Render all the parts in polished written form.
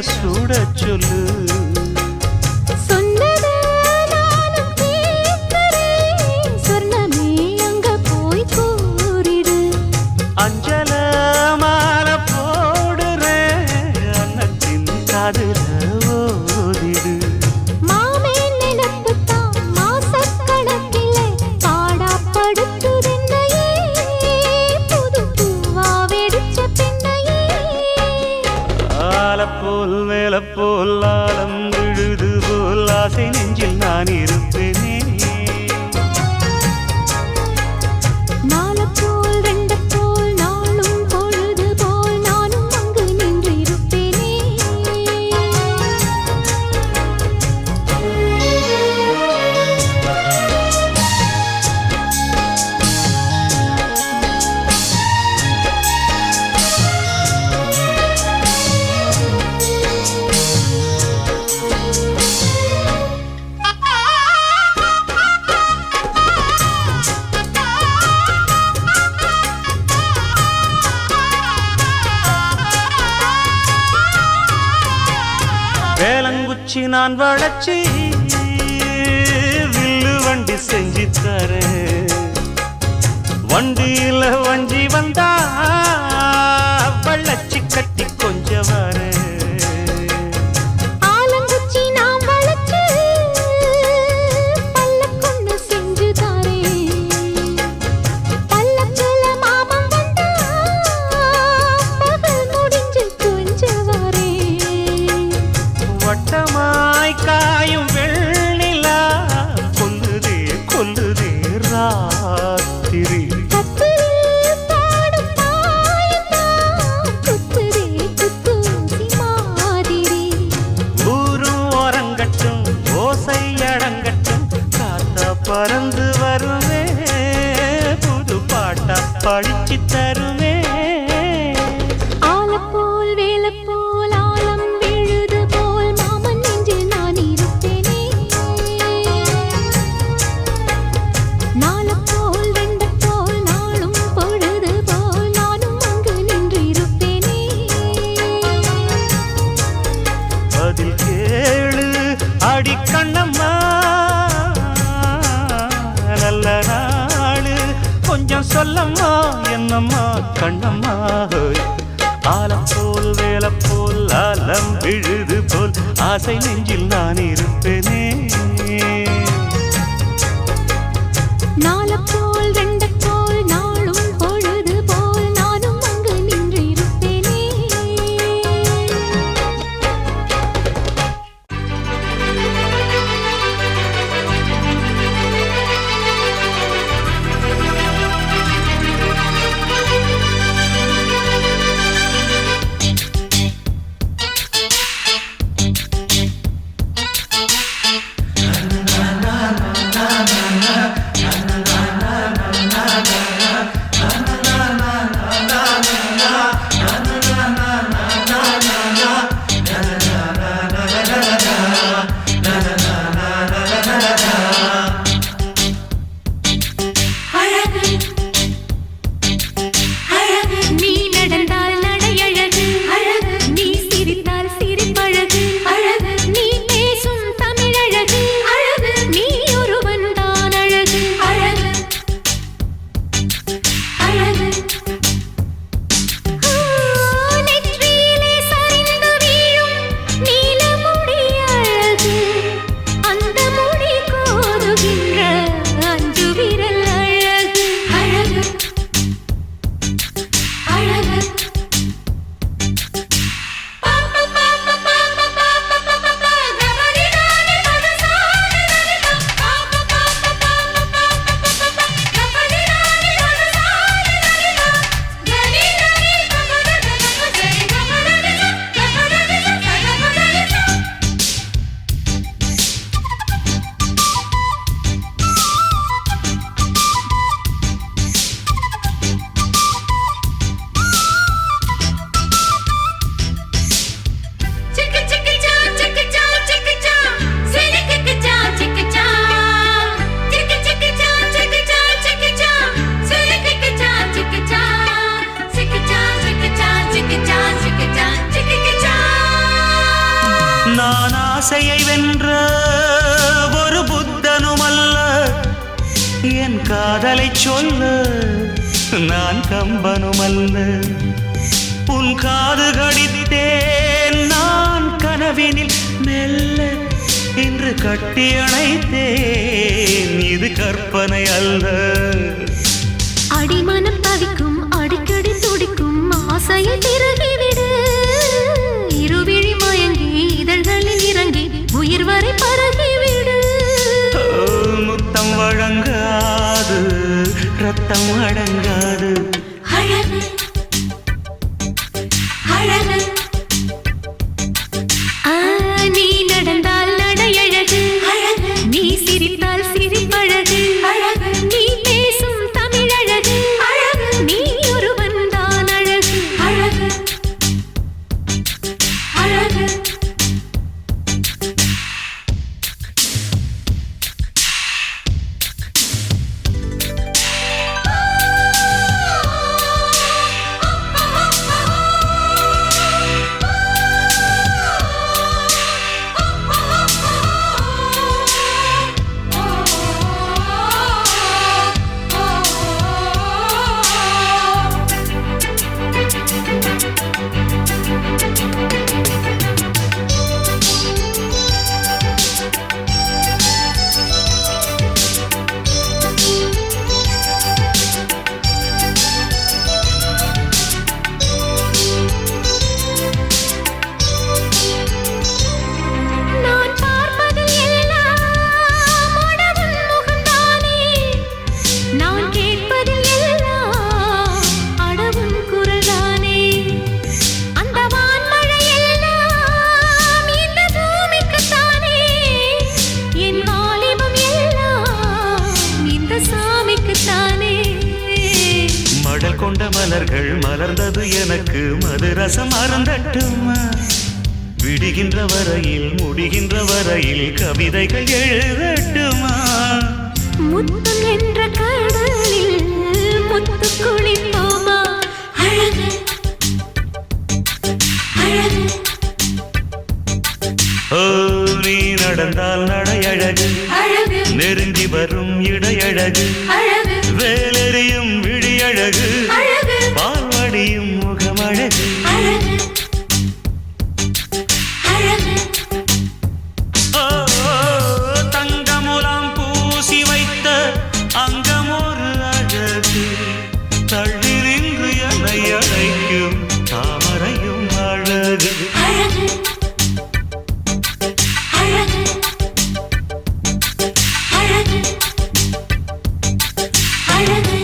சூட சொல்லு. சொன்னத நானும் கேட்கிறேன், சொர்ணமே அங்க போய் கூறிடு. அஞ்சல மாலை போடுறேன், அன்னத்தின் காதுல ஓதிடு. மாமே நினைப்புத்தான் மாசக்கணக்கிலே பாடாப்படுத்துதென்னையே, புது பூவா வெடிச்ச பெண்ணையே. ஆலப்போல் மேலப்போல் ஆலம் விழுது போல் ஆசை நெஞ்சில் நான் இருப்பேனே. நாலப்போல் ரெண்டப்போல் நாளும் பொழுது போல் நானும் அங்கு நின்று இருப்பேனே. வேலங்குச்சி நான் வளச்சி வில்லு வண்டி செஞ்சு தரேன். வண்டியில வஞ்சி வந்தா வள்ளச்சி கட்டி கொஞ்சம் வரேன். ஆலங்குச்சி நாம் வளைச்சு பல்லக்கொன்னு செஞ்சு தாரேன். பல்லக்குல மாமன் வந்தா பகல் முடிஞ்சு கொஞ்சம் வரேன். வட்டமாய் காயும் வெள்ளிலா கொல்லுதே கொல்லுதே ராத்திரி. கத்திரில் பாடும் தாயத்தான் குத்துதே குத்தூசி மாதிரி. ஊரும் ஓரங்கட்டும் ஓசை அடங்கட்டும், காத்தா பறந்து வருவே புது பாட்டா படிச்சு தருவே. ஆலப்போல் வேலப்போல் ஆலம் விழுது போல் மாமன் நெஞ்சில் நான் இருப்பேனே. நாலப்போல் ரெண்டப்போல் நாளும் பொழுது போல் நானும் அங்கு நின்று இருப்பேனே. பதில் கேளு அடி கண்ணம்மா, நல்ல நாளு கொஞ்சம் சொல்லம்மா என்னம்மா கண்ணம்மா. ஆலப்போல் வேலப்போல் ஆலம் விழுது போல் ஆசை நெஞ்சில் நான் இருப்பேனே. நாலப்போல் ரெண்டப்போல் நாளும் பொழுது போல் நானும் அங்கு நின்று இருப்பேனே. ஆசையை வென்ற ஒரு புத்தனுமல்ல, என் காதலை சொல்ல நான் கம்பனுமல்ல. உன் காது கடித்தேன் நான் கனவினில் மெல்ல, இன்று கட்டி அணைத்தேன் இது கற்பனை அல்ல. அடிமனம் தவிக்கும் அடிக்கடி துடிக்கும் ஆசையை திருகிவிடு. இருவிழி மயங்கி இதழ்களில் இறங்கி உயிர் வரை பரகிவிடு. முத்தம் வழங்காது ரத்தம் அடங்காது. அழகு அழகு நீ நடந்தால் நடையழகு அழகு, நீ சிரித்தால் சிரிப்பழகு அழகு, நீ பேசும் தமிழழகு அழகு, நீ ஒருவன் தான் அழகு அழகு அழகு. கொண்ட மலர்கள் மலர்ந்தது எனக்கு மதுரசம் அருந்தட்டுமா. விடுகின்ற வரையில் முடிகின்ற வரையில் கவிதைகள் எழுதட்டுமா. முத்தம் என்ற கடலில் முத்து குளிப்போமா. அழகு அழகு ஓ நீ நடந்தால் நடையழகு அழகு, நெருங்கி வரும் இடையழகு அழகு, வேலெறியும் விழியழகு அழகு, பால்வடியும் முகமழகு அழகு அழகு. தங்கமுலாம் பூசி வைத்த அங்கமொரு அழகு, தள்ளி நின்று என்னை அழைக்கும் தாமரையும் அழகு அழகு அழகு அழகு அழகு.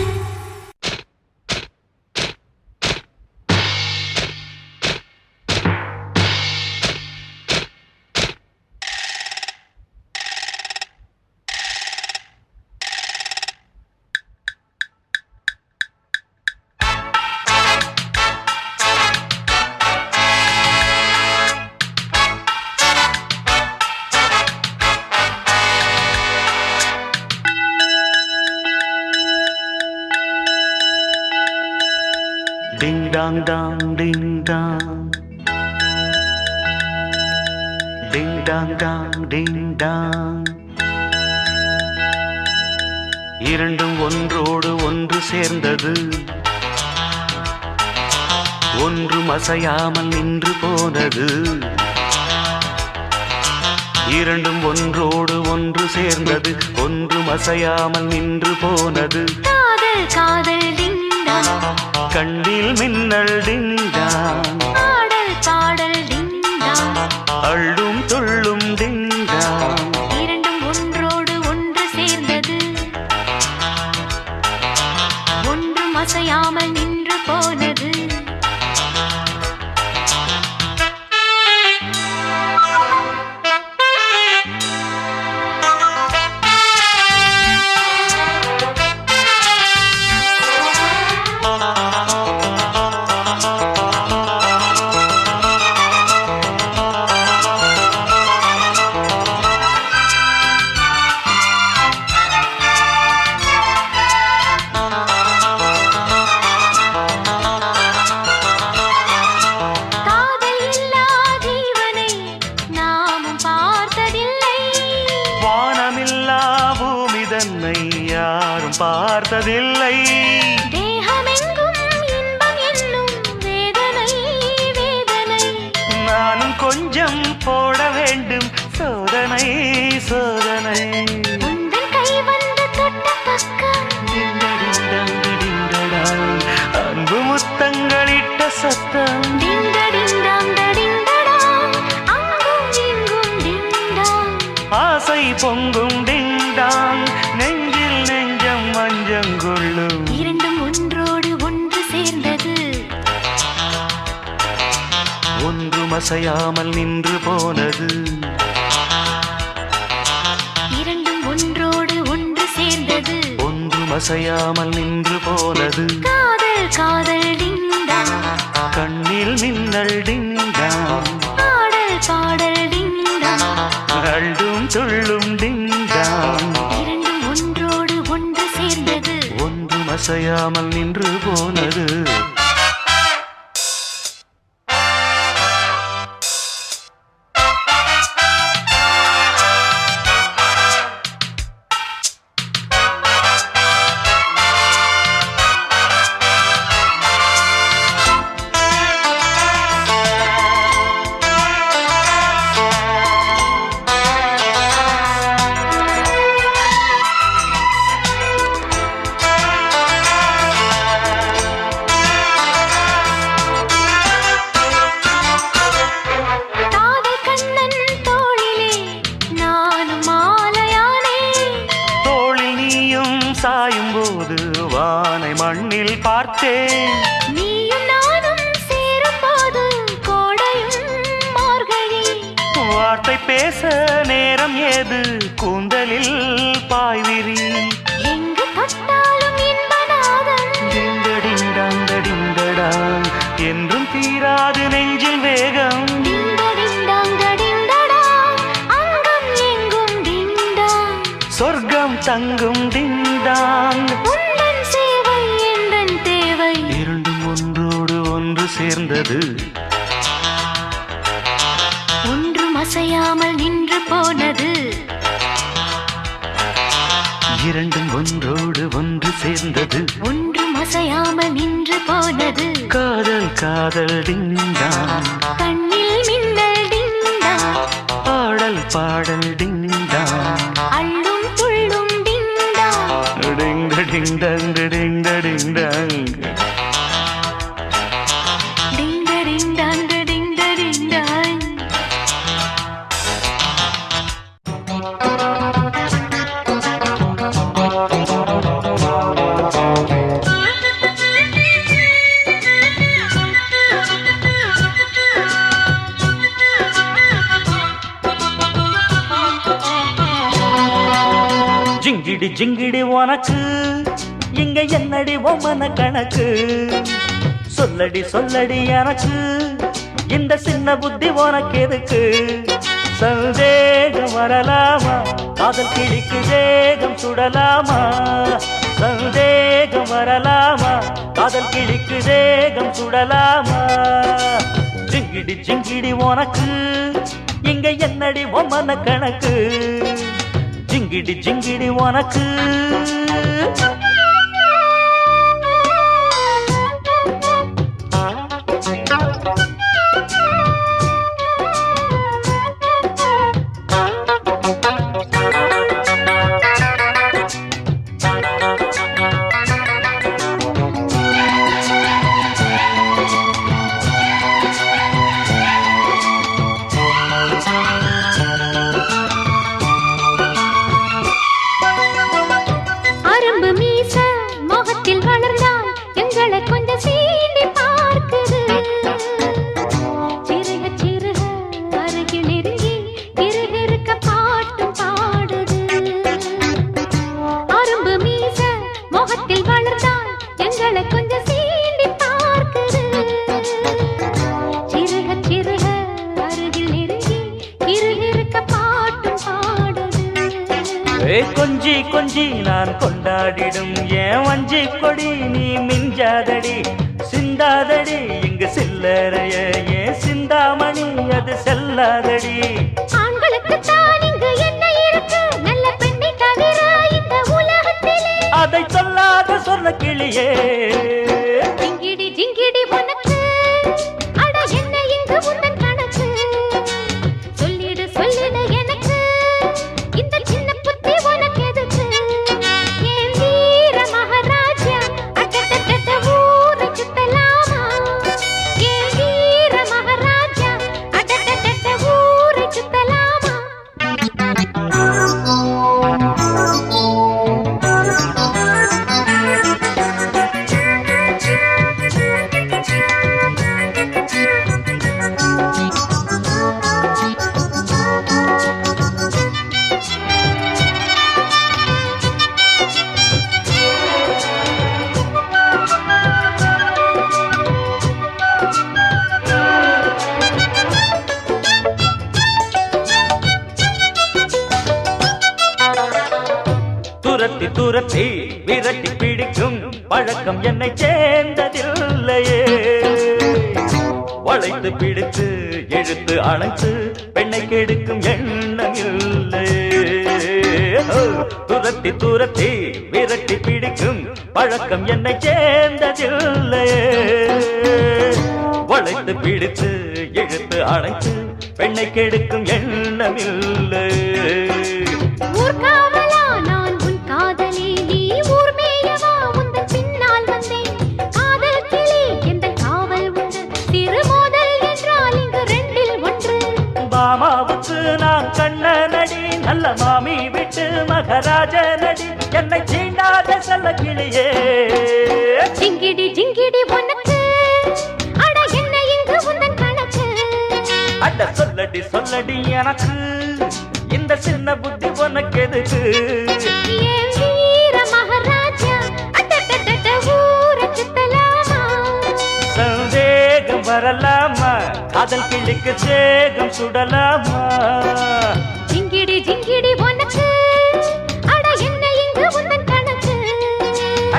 Ding dong dong ding dong, ding dong dong ding dong. இரண்டும் ஒன்றோடு ஒன்று சேர்ந்தது, ஒன்றும் அசையாமல் நின்று போனது. இரண்டும் ஒன்றோடு ஒன்று சேர்ந்தது, ஒன்றும் அசையாமல் நின்று போனது. காதல் காதல் டிங் டாங், கண்ணில் மின்னல் டிங் டாங், பாடல் பாடல் டிங் டாங், அள்ளும் துள்ளும் டிங் டாங். இரண்டும் ஒன்றோடு ஒன்று சேர்ந்தது, ஒன்றும் அசையாமல் நின்று போனது. போட வேண்டும் சோதனை சோதனை உந்தன் கை வந்து தொட்ட பக்கம் டிண்டடிண்டடிண்டடா, அன்பு முத்தங்களிட்ட சத்தம் டிண்டடிண்டாம் தடிண்டடா, அங்கும் இங்கும் டிண்டாம். ஆசை பொங்கும் டிண்டாங் நெஞ்சில் நெஞ்சம் மஞ்சங்கொள்ளும் இரண்டும் ஒன்றோடு ஒன்று சேர்ந்தது ஒன்றும் அசையாமல் நின்று போனது இரண்டும் ஒன்றோடு ஒன்று சேர்ந்தது ஒன்றும் அசையாமல் நின்று போனது காதல் காதல் டிண்டாம் கண்ணில் மின்னல் டிண்டாங் பாடல் பாடல் டிண்டாம் அள்ளும் துள்ளும் டிண்டாங் இரண்டும் ஒன்றோடு ஒன்று சேர்ந்தது ஒன்றும் அசையாமல் நின்று போனது காதல் கண்ணன் தோளிலே நானும் மாலையானே தோளில் நீயும் சாயும் போது வானை மண்ணில் பார்த்தேன் நீயும் நானும் சேரும் போது கோடையும் மார்கழி வார்த்தை பேச நேரம் ஏது கூந்தலில் பாய்விரி எங்கு தொட்டாலும் இன்பநாதம் டிண்டடிண்டாங்கடிண்டடாங் என்றும் தீராது நெஞ்சில் வேகம் டிண்டடிண்டாங் தடிண்டடா, அங்கும் எங்கும் டிண்டாம். சொர்க்கம் தங்கும் டிண்டாங் உந்தன் சேவை எந்தன் தேவை இரண்டும் ஒன்றோடு ஒன்று சேர்ந்தது ஒன்றும் அசையாமல் நின்று போனது இரண்டும் ஒன்றோடு ஒன்று சேர்ந்தது ஒன்றும் அசையாமல் நின்று போனது காதல் காதல் டிண்டாங் கண்ணில் மின்னல் டிண்டாம் பாடல் பாடல் டிண்டாங் அள்ளும் துள்ளும் டிண்டாம் டிண்டடிண்டங் டிண்டடிண்டங் டிண்டடிண்டாங் டிண்டடிண்டாங். ஜிங்கிடி ஜிங்கிடி உனக்கு இங்க என்னடி ஒம்மன கணக்கு சொல்லடி சொல்லடி எனக்கு இந்த சின்ன புத்தி உனக்கு எதுக்கு சந்தேகம் வரலாமா காதல் கிழிக்கு தேகம் சுடலாமா சந்தேகம் வரலாமா காதல் கிழிக்கு தேகம் சுடலாமா ஜிங்கிடி ஜிங்கிடி உனக்கு இங்க என்னடி ஒம்மன கணக்கு ஜிங்கிடி ஜிங்கிடி உனக்கு அரும்பு மீச முகத்தில் வளர்ந்தால் எங்களை கொஞ்சம் சீண்டி பார்க்குது சிறுக சிறுக அருகில் நெருங்கி கிறுகிறுக்க பாட்டும் பாடுது அரும்பு மீச முகத்தில் வளர்ந்தால் எங்களை கொஞ்சம் சீண்டி பார்க்குது சிறுக சிறுக அருகில் நெருங்கி கிறுகிறுக்க பாட்டும் பாடுது கொஞ்சி கொஞ்சி நான் கொண்டாடிடும் ஏன் வஞ்சி கொடி நீ மிஞ்சாதடி சிந்தாதடி இங்கு சில்லறைய ஏன் சிந்தாமணி அது செல்லாதடி ஆண்களுக்கு தான் இங்கு என்ன இருக்கு நல்ல பெண்ணை தவிர இந்த உலகத்திலே அதை சொல்லாத சொன்ன கிளியே ஜிங்கிடி ஜிங்கிடி உனக்கு அட என்ன இங்கு உந்தன் கணக்கு துரத்தி துரத்தி விரட்டி பிடிக்கும் பழக்கம் என்னை சேர்ந்ததில்லையே வளைத்து பிடித்து இழுத்து அணைத்து பெண்ணை கெடுக்கும் எண்ணம் இல்லையே துரத்தி துரத்தி விரட்டி பிடிக்கும் பழக்கம் என்னை சேர்ந்ததில்லையே வளைத்து பிடித்து இழுத்து அணைத்து பெண்ணை கெடுக்கும் எண்ணம் இல்லையே ஊர்காவலா நான் உன் காதலி நீ ஊர் மேயவா உந்தன் பின்னால் வந்தேன் காதல் கிளி எந்த காவல் உண்டு திருமோதல் என்றால் இங்கு ரெண்டில் ஒன்று மாமாவுக்கு நான் கண்ணனடி நல்ல மாமி விட்டு மகராஜ நடி என்னை சீண்டாத செல்ல கிளியே ஜிங்கிடி ஜிங்கிடி உனக்கு அட என்ன இங்கு உந்தன் கணக்கு அட சொல்லடி சொல்லடி எனக்கு இந்த சின்ன புத்தி உனக்கு எதுக்கு ஏன் வீர மகாராஜா அட்டட்டட்ட ஊரை சுத்தலாமா சந்தேகம் வரலாமா காதல் கிளிக்கு சேகம் சுடலாமா ஜிங்கிடி ஜிங்கிடி உனக்கு அட என்ன இங்கு உந்தன் கணக்கு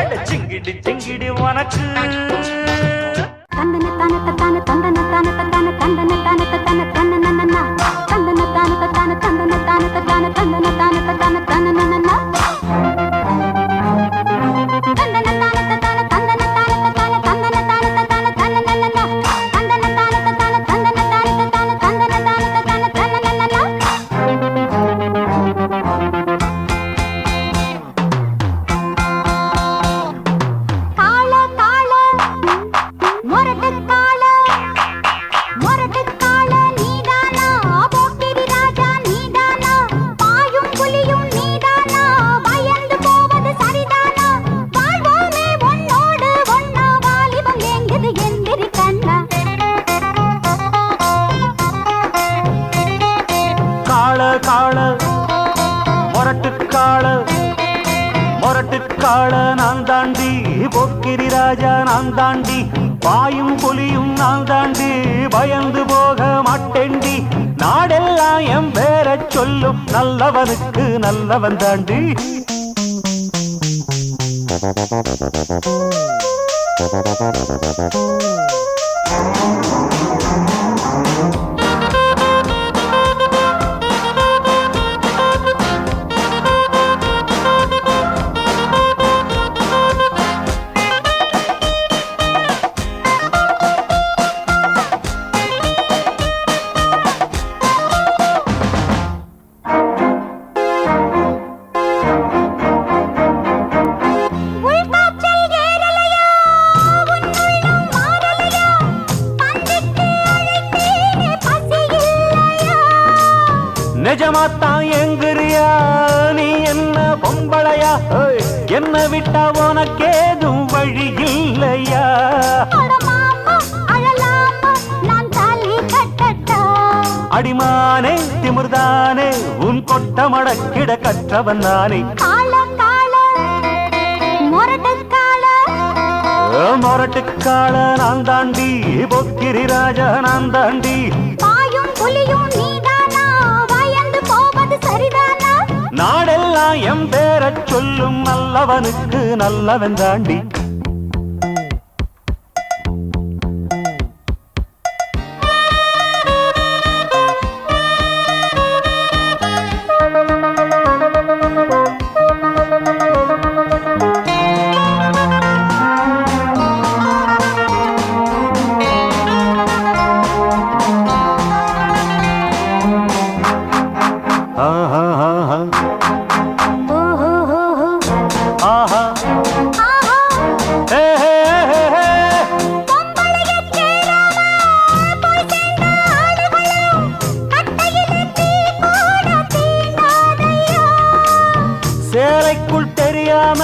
அட சிங்கிடி சிங்கிடி உனக்கு தந்தன தான தத்தான தந்தன தான தத்தான தந்தன தான தத்தான தந்தனனனா தந்தன தான தத்தான தந்தன தான தத்தான தந்தன தான தத்தான தந்தனனனா தந்தன தான தத்தான தந்தன தான தத்தான தந்தன தான தத்தான தந்தனனனா தந்தன தான தத்தான தந்தன தான தத்தான தந்தன தான தத்தான தந்தனனனா காள காள மொரட்டு காள மொரட்டு காள நீதானா போக்கிரி ராஜா நீதானா பாயும் புலியும் நீதானா பயந்து போவது சரிதானா வாழ்வோமே உன்னோடு ஒன்னா வாலிபம் எங்குது எந்திரி கண்ணா காள காள மொரட்டு காள மொரட்டு காள நான் தாண்டி போக்கிரி ராஜா நான் தாண்டி பாயும் புலியும் நான் தாண்டி பயந்து போக மாட்டேண்டி நாடெல்லாம் என் பேர சொல்லும் நல்லவனுக்கு நல்லவன் தாண்டி உள்காற்றல் ஏறலையா உன்னுள்ளம் மாறலையா பந்திக்கு அழைத்தேனே பசி இல்லையா நிஜமாத்தான் எங்குறியா நீ என்ன பொம்பளையா என்ன விட்டா உனக்கேதும் வழி இல்லையா அட மாமா அழலாமா நான் தாலி கட்டட்டா அடிமானே திமிர்தானே உன் கொட்டமடக்கிட கற்றவன் நானே காள காள மொரட்டு காள மொரட்டு காள நான் தாண்டி பொக்கிரி ராஜா நான் தாண்டி பாயும் புலியும் நீதானா பயந்து போவது சரிதானா நாடெல்லாம் எம் பேரச் சொல்லும் நல்லவனுக்கு நல்லவன் தாண்டி ஆஹா ஆஹா ஓஹோ ஹோ ஆஹா ஆஹா ஹே ஹே ஹே ஹே பொம்பளைய சேராம போய் சேர்ந்த ஆளுகளும் கட்டையிலே தீ போட தீண்டாதையா சேலைக்குள் தெரியாம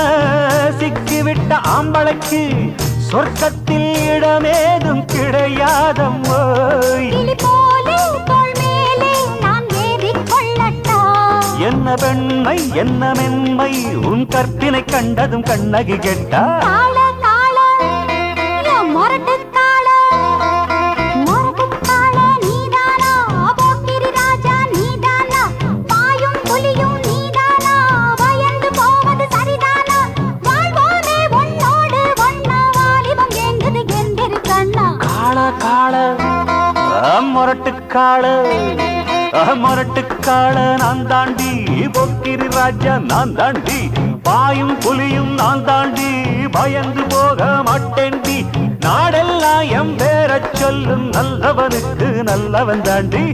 சிக்கிவிட்ட ஆம்பளைக்கு சொர்க்கத்தில் இடமேதும் கிடையாதம்மோ கிளி போலே தோள் மேலே நான் ஏறிக் கொள்ளட்டா என்ன பெண்மை என்ன மென்மை உன் கற்பினை கண்டதும் கண்ணகி கெட்டா காள காள மொரட்டு காள மொரட்டு காள நீதானா போக்கிரி ராஜா நீதானா பாயும் புலியும் நீதானா பயந்து போவது காள மொரட்டு காள நான் தாண்டி பொக்கிரி ராஜா நான் தாண்டி பாயும் புலியும் நான் தாண்டி பயந்து போக மாட்டேண்டி நாடெல்லாம் எம் பேர சொல்லும் நல்லவனுக்கு நல்லவன் தாண்டி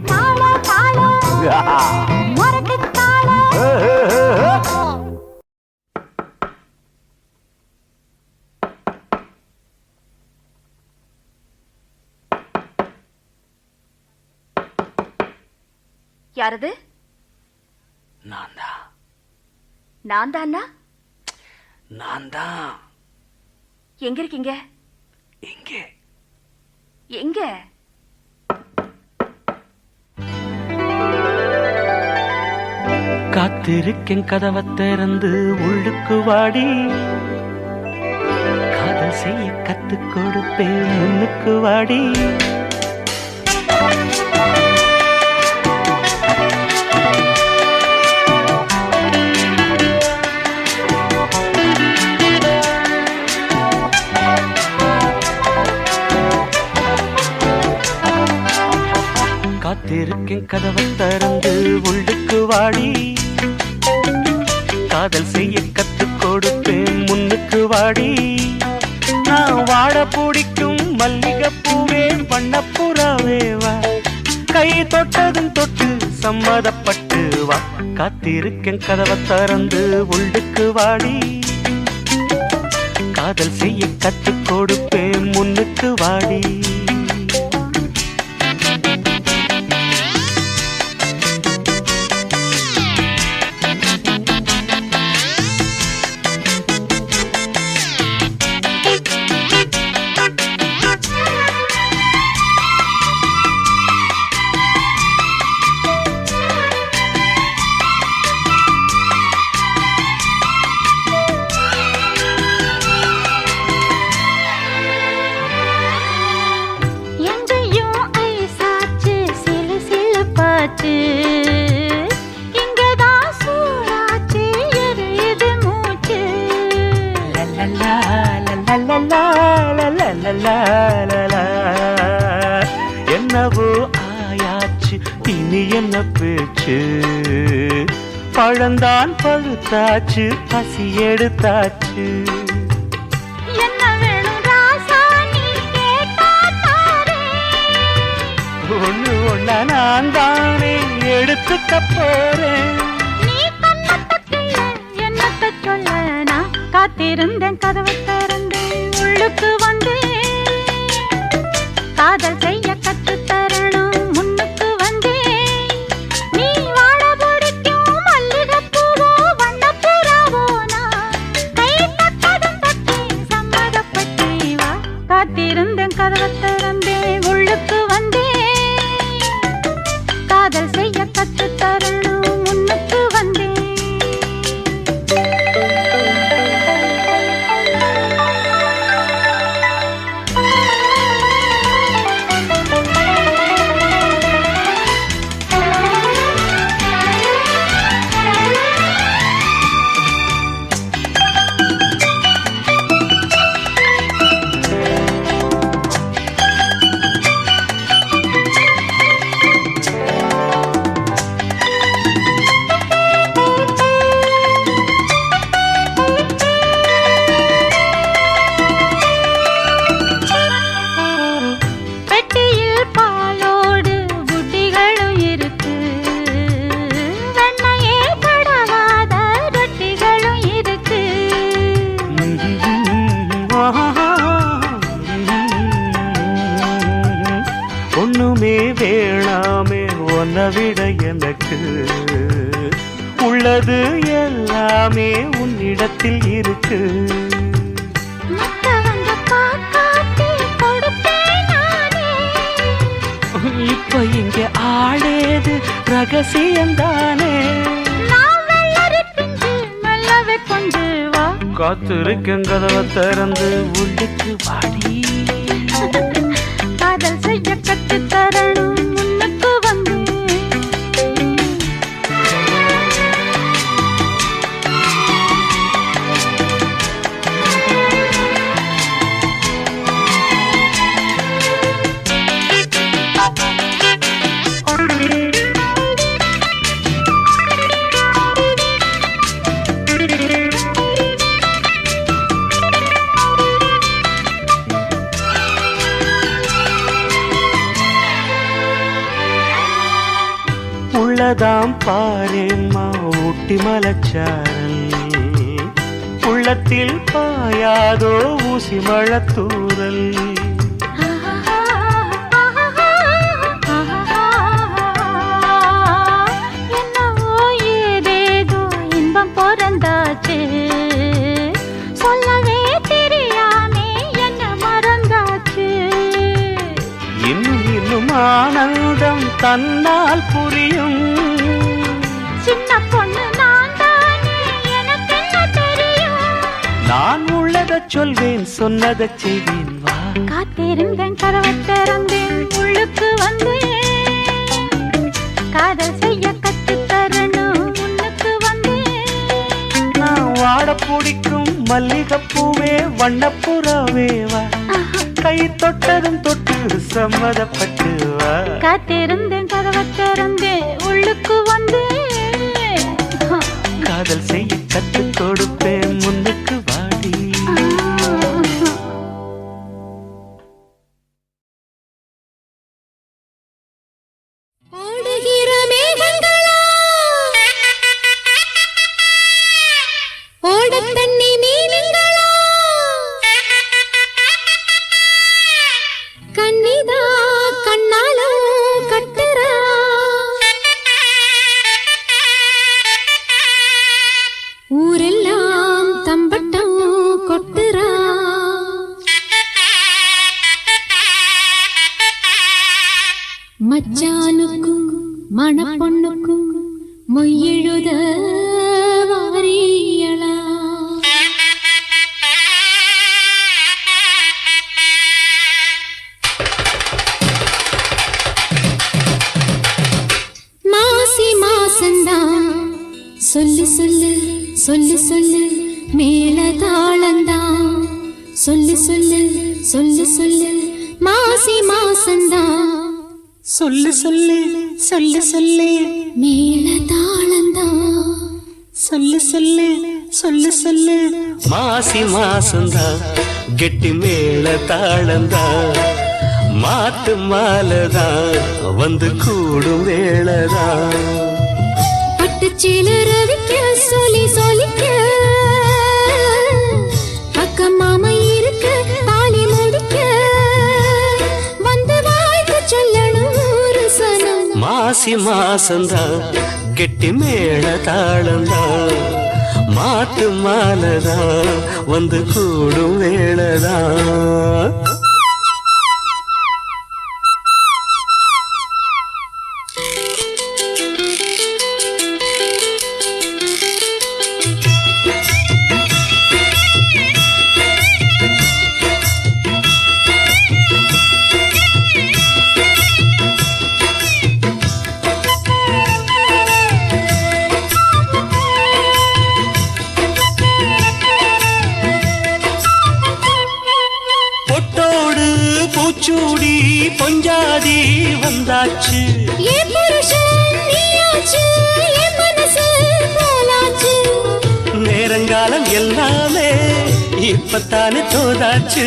யாரது? நான் தானா? நான் தான். எங்க இருக்கீங்க? எங்கே? எங்க? காத்திருக்கேன் கதவை திறந்து உள்ளுக்கு வாடி காதல் செய்ய கத்து கொடுப்பேன் முன்னுக்கு வாடி காத்திருக்கேன் கதவை திறந்து உள்ளுக்கு வாடி காதல் செய்ய கத்து கொடுப்பேன் முன்னுக்கு வாடி நான் வாட பிடிக்கும் மல்லிகை பூவே வண்ணப்புறாவே வா கை தொட்டதும் தொட்டு சம்மதப்பட்டு வா காத்திருக்கேன் கதவை திறந்து உள்ளுக்கு வாடி காதல் செய்ய கத்து கொடுப்பேன் முன்னுக்கு வாடி என்னவோ ஆயாச்சு இனி என்ன பேச்சு பழந்தான் பழுத்தாச்சு பசி எடுத்தாச்சு என்ன வேணும் ராசா நீ கேட்டாரே ஒண்ணு ஒண்ணா நான் தானே எடுத்துக்க போறேன் நீ கண்ணத்துக்குள்ள என்னத்த சொல்ல நான் காத்திருந்தேன் கதவை திறந்து உள்ளுக்கு வந்து காதல் செய்ய கத்து தரணும் முன்னுக்கு வந்து நீ வாழ பிடிக்கும் மல்லிகை பூவோ வண்ணப்புறாவோ நான் கை தட்டதும் தட்டி சம்மதப்பட்டு வா காத்திருந்தேன் கதவை திறந்து உள்ளுக்கு வந்து காதல் செய்ய கத்து தரணும் முன்னுக்கு வந்து ஒண்ணுமே வேணாமே உன்னை விட எனக்கு உள்ளது எல்லாமே உன்னிடத்தில் இருக்கு இப்ப இங்க ஆடேது ரகசியம்தானே காத்திருக்கேன் கதவை திறந்து உள்ளுக்கு வாடி காதல் செய்ய கத்து தரணும் முன்னுக்கு வந்து உள்ளதாம் பாரேம்மா ஊட்டி மலச்சாரல், உள்ளத்தில் பாயாதோ ஊசி மழத்தூரல். என்னவோ ஏதேதோ இன்பம் பிறந்தாச்சு, சொல்லவே தெரியாமே என்ன மறந்தாச்சு. இன்னும் இன்னும் ஆனந்தம் தன்னால் புரியும். சின்ன பொண்ணு நான் தானே, எனக்கு என்ன தெரியும். நான் உள்ளதை சொல்வேன், சொன்னதை செய்வேன். வா காத்திருந்தேன், கதவை திறந்தேன், உள்ளுக்கு வந்தேன். காதல் செய்ய கற்றுத் தரணும், உன்னுக்கு வந்தேன். நான் வாட பிடிக்கும் மல்லிகைப்பூவே வண்ணப்புறாவே வா, கை தொட்டதும் தொட்டு சம்மதப்பட்டு வா. காத்திருந்தேன், கதவை திறந்தேன், உள்ளுக்கு வந்தேன். காதல் செய்ய கற்றுக் கொடுப்பேன், முன்னுக்கு வாடி. ஓடுகிற மேகங்களா, ஓடத் தண்ணி மீனுங்களா, கண்ணிதா கண்ணாலும் கட்டுறா, ஊரெல்லாம் தம்பட்டம் கொட்டுறா. மச்சானுக்கும் மணப்பொண்ணுக்கும் மொய்யெழுத வாரியளா. மாசி மாசந்தான் சொல்லு சொல்லு சொல்லு சொல்லு மேல தாளந்தான், சொல்லு சொல்லு சொல்லு சொல்லு மாசி மாசந்தான், சொல்லு சொல்லு சொல்லு சொல்லு மேல தாளந்தான், சொல்லு சொல்லு சொல்லு சொல்லு மாசி மாசந்தா கெட்டி மேல தாளந்தா, மாட்டு மாலதா வந்து கூடும் வேளதா. பட்டு சிலரவிக்க சொல்லி சொல்லிக்க, பக்கம் மாமா இருக்க தாலி முடிக்க, வந்து வாழ்த்து சொல்லணும் ஒரு சனம். மாசி மாசந்தா கெட்டி மேல தாளந்தா, மாட்டு மாலதா வந்து கூடும் வேளதா. பூச்சூடி பொஞ்சாதி வந்தாச்சு, என் புருஷன் நீயாச்சு, என் மனசு போலாச்சு. நேரங்காலம் எல்லாமே இப்பத்தானே தோதாச்சு,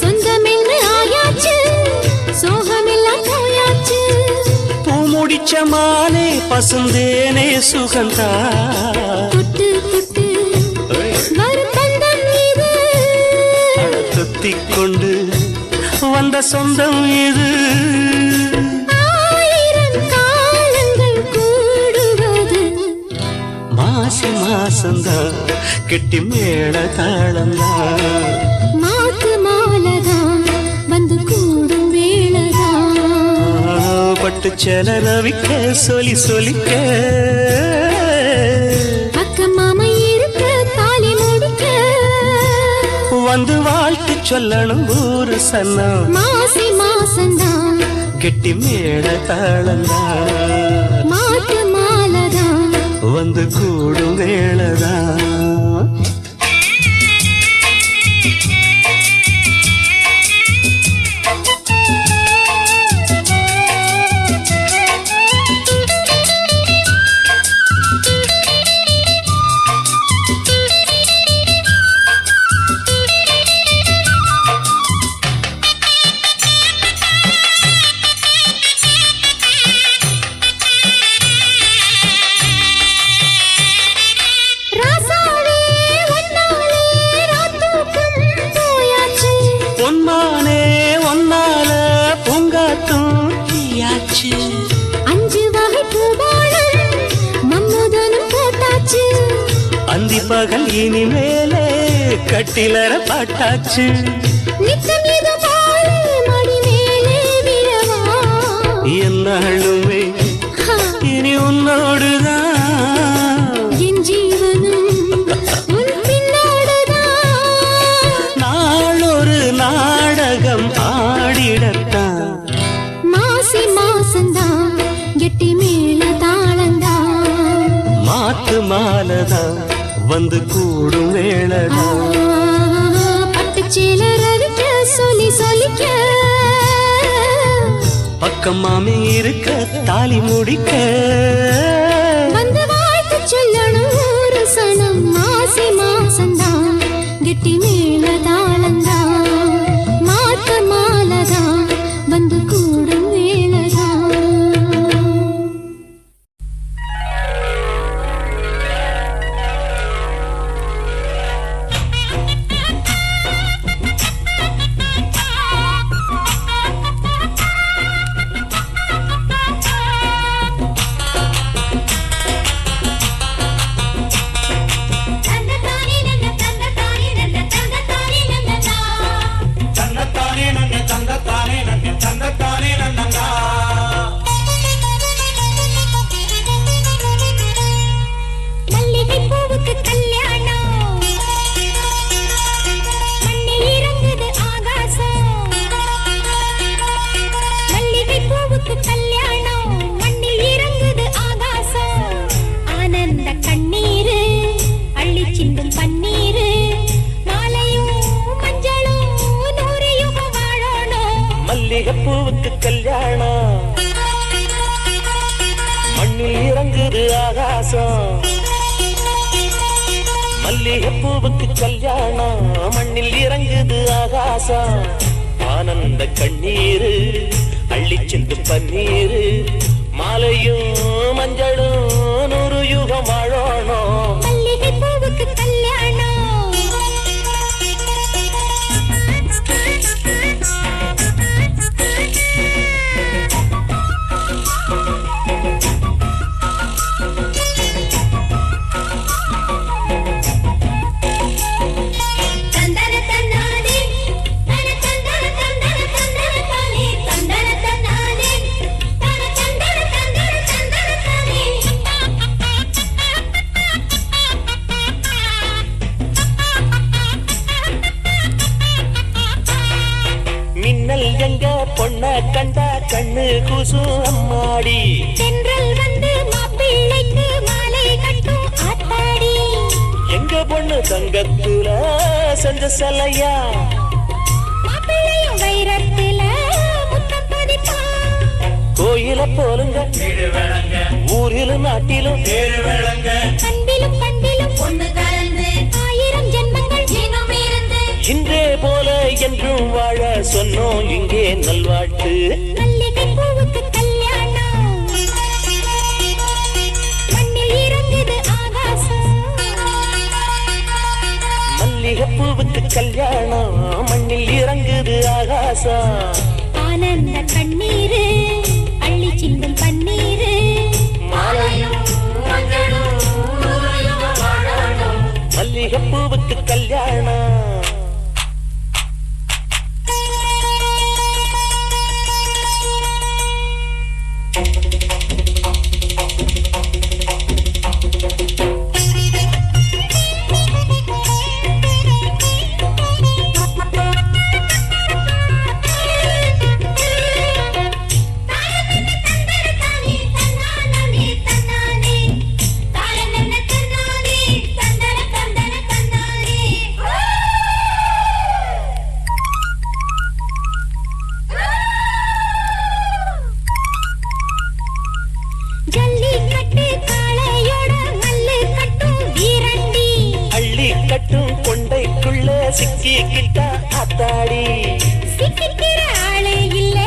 சொந்தமென்னு ஆயாச்சு, சோகமெல்லாம் போயாச்சு. பூ முடிச்ச மானே பசுந்தேனே சுகந்தா, தொட்டு தொட்டு வரும் பந்தம் இது, துத்திக் கொண்டு வந்த சொந்தம் இது. ஆயிரம் காலங்கள் கூடுவது, மாசி மாசந்தா கெட்டி மேல தாளந்தா, மாத்து மாலதான் வந்து கூடும் வேளதான். பட்டு செலரவிக்க சொல்லி சொல்லிக்க, பக்கம் மாமா இருக்க தாலி முடிக்க, வந்து வாழ்த்து சொல்லணும் ஒரு சன்னம். மாசி மாசந்தான் கெட்டி மேல தாளந்தா, மாட்டு மாலதான் வந்து கூடும் வேளதா. அந்தி பகல் இனிமேலே கட்டிலற பாட்டாச்சு நித்தம் இது போல மடி மேலே விழவா என்னாலுமே இனி உன்னோடுதான் என் ஜீவனும் உன் பின்னோடுதான் நாளொரு நாடகம் ஆடிடத்தான் மாசி மாசந்தான் கெட்டி மேல தாளந்தான் மாத்து மாலதான் வந்து கூடும் வேளதான் பட்டுச்சேல ரவிக்க சொல்லி சொல்லிக்க பக்கம் மாமி இருக்க தாலி முடிக்க வந்து வாழ்த்து சொல்லணும் ஒரு சனம் மாசி மாசந்தான் கெட்டி மேல தாளந்தான் மாத்து மாலதான் வந்து கூடும் வேளதான் மல்லிகைப்பூவுக்கு கல்யாணம் மண்ணில் இறங்குது ஆகாசம் மல்லிகைப்பூவுக்கு கல்யாணம் மண்ணில் இறங்குது ஆகாசம் ஆனந்த கண்ணீரு அள்ளி சென்று பன்னீரு மாலையும் மஞ்சளும் 100 யுகம் வாழணும் மல்லிகைப்பூவுக்கு கல்யாணம் பொண்ண கண்டா கண்ணு கூசும் அம்மாடி தென்றல் வந்து மாப்பிள்ளைக்கு மாலை கட்டும் ஆத்தாடி எங்க பொண்ணு தங்கத்துல செஞ்ச சலையா மாப்பிள்ளையும் வைரத்துல முத்தம் பதிப்பா கோயில போலுங்க ஊரிலும் நாட்டிலும் கண்டிலும் கண்டிலும் பொண்ணு கலந்து 1000 ஜென்மங்கள் ஜீவம் இருந்து இன்றே போல என்றும் வாழ சொன்னோம் இங்கே நல்வாழ்த்து மல்லிகைப்பூவுக்கு கல்யாணம் மண்ணில் இறங்குது ஆகாசம் மல்லிகைப்பூவுக்கு கல்யாணம் மண்ணில் இறங்குது ஆகாசம் ஆனந்த கண்ணீரு அள்ளி சிந்தும் பன்னீரு மல்லிகைப்பூவுக்கு கல்யாணம் சிக்கிக்கிட்ட அத்தாடி சிக்கிக்கிற ஆளே இல்ல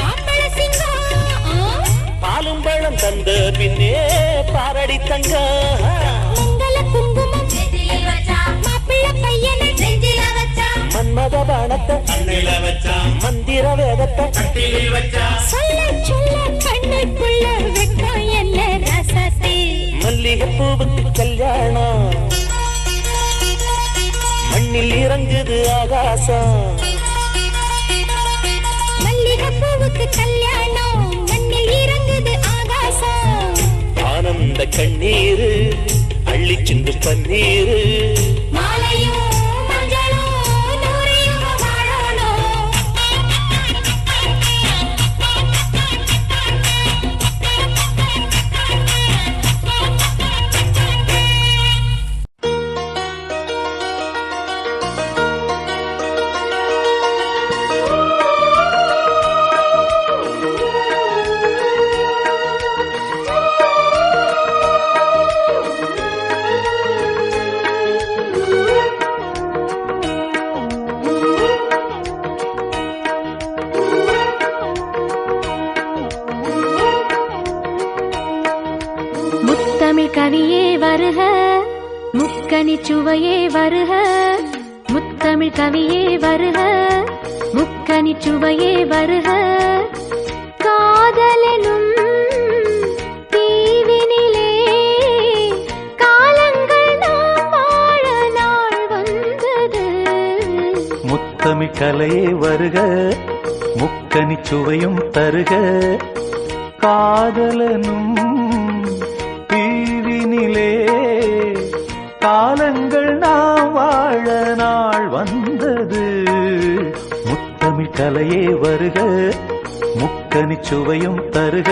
ஆம்பள சிங்கம் பாலும் பழம் தந்த பின்னே பாரடி தங்க மங்கள குங்குமம் மாப்பிள்ளை பையனை நெஞ்சில வச்சா மன்மத பானத்தை அண்ணையில வச்சா மந்திர வேதத்தை கட்டிலில் வச்சா சொல்ல சொல்ல கண்ணுக்குள்ள வெட்கம் என்ன ரசத்தை மல்லிகைப்பூவுக்கு கல்யாணம் மண்ணில் இறங்குது ஆகாசம். மல்லிகைப்பூவுக்கு கல்யாணம் மண்ணில் இறங்குது ஆகாசம். ஆனந்த கண்ணீரு அள்ளி சிந்து பன்னீரு மாலையும் மஞ்சளும் நூறையும் வாழணும். முத்தமிழ் கவியே வருக, முக்கனி சுவையே வருக. முத்தமிழ் கவியே வருக, முக்கனி சுவையே வருக. காதலெனும் தீவினிலே காலங்கள் நாம் வாழ நாள் வந்தது. முத்தமிழ் கலையே வருக, முக்கனி சுவையும் தருக. காதலனும் தீவினிலே காலங்கள் நாம் வாழ நாள் வந்தது. முத்தமிழ் கலையே வருக, முக்கனி சுவையும் தருக.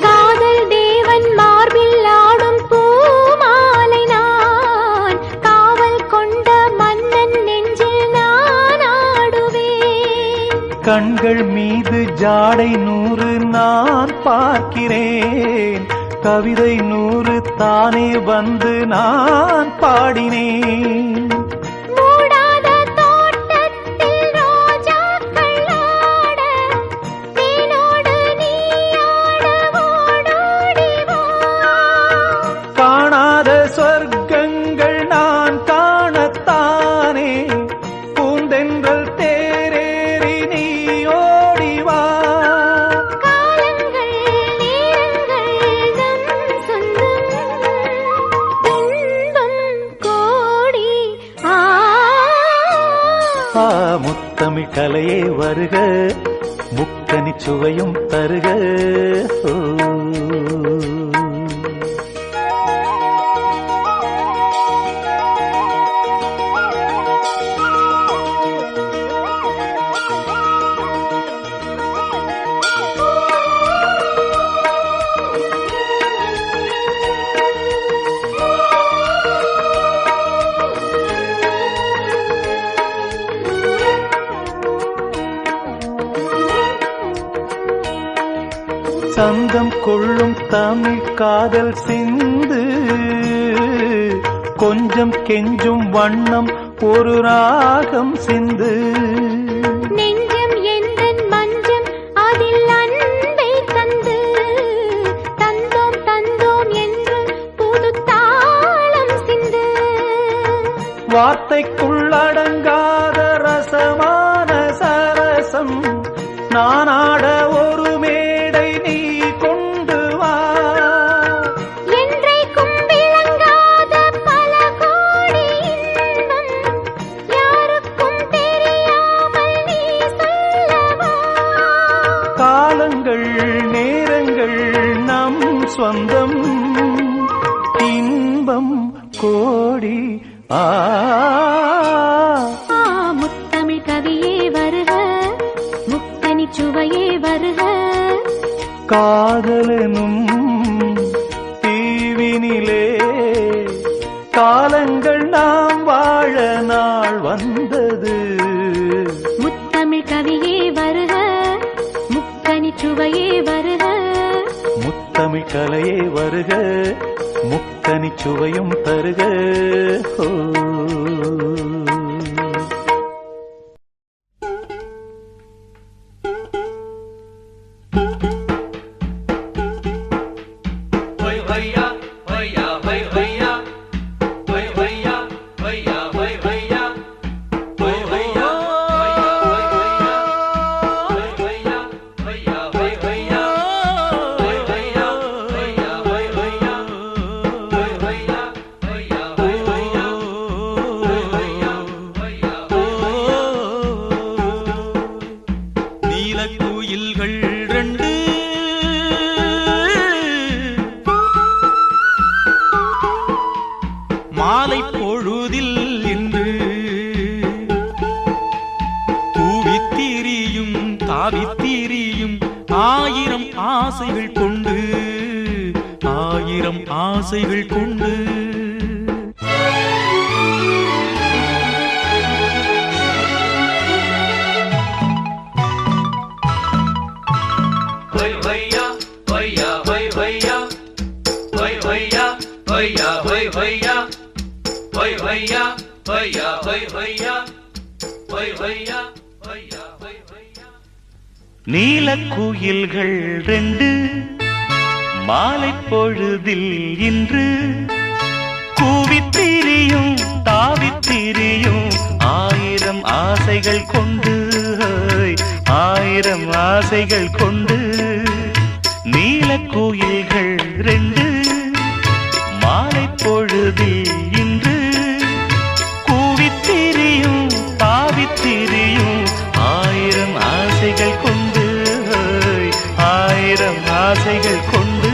காதல் தேவன் மார்பில் ஆடும் பூமாலை நான். காவல் கொண்ட மன்னன் நெஞ்சில் நான் ஆடுவேன். கண்கள் மீது ஜாடை 100 நான் பார்க்கிறேன். கவிதை 100 தானே வந்து நான் பாடினேன். மூடாத தோட்டத்தில் ரோஜாக்கள் ஆட, தேனோடு நீ ஆட ஓடோடி வா. காணாத சொர்க்கங்கள் நான் காணத்தானே பூந்தென்றல் தேரேறி நீ ஓடிவா. காலங்கள் நேரங்கள் நம் சொந்தம், இன்பம் கோடி. முத்தமிழ் கலையே வருக, முக்கனி சுவையும் தருக. ஓ. சந்தம் கொள்ளும் தமிழ் காதல் சிந்து, கொஞ்சம் கெஞ்சும் வண்ணம் ஒரு ராகம் சிந்து. நெஞ்சம் எந்தன் மஞ்சம் அதில் அன்பை தந்து, தந்தோம் தந்தோம் என்று புது தாளம் சிந்து. வார்த்தைக்குள்ளடங்காத ரசமான சரசம் நானாட ஒரு மேடை நீ கொண்டு வா. என்றைக்கும் விளங்காத பல கோடி இன்பம் யாருக்கும் தெரியாமல் நீ சொல்லவா. காலங்கள் நேரங்கள் நம் சொந்தம், இன்பம் கோடி. முத்தமிழ் கவியே வருக, முக்கனி சுவையே வருக. காதலனும் தீவினிலே காலங்கள் நாம் வாழ நாள் வந்தது. முத்தமிழ் கவியே வருக, முக்கனி சுவையே வருக. முத்தமிழ் கலையே வருக, முக்கனி சுவையும் தருக. ஓ. மாலை பொழுதில் இன்று பூவித்திரியும் தாவித்திரியும் ஆயிரம் ஆசைகள் கொண்டு ஆயிரம் ஆசைகள் கொண்டு நீலக்குயில்கள் ரெண்டு மாலை பொழுதில் இன்று கூவித்திரியும் தாவித்திரியும் ஆயிரம் ஆசைகள் கொண்டு ஆயிரம் ஆசைகள் கொண்டு நீலக்குயில்கள் ரெண்டு மாலை பொழுதில் இன்று கூவித்திரியும் தாவித்திரியும் ஆயிரம் ஆசைகள் கொண்டு ஆயிரம் ஆசைகள் கொண்டு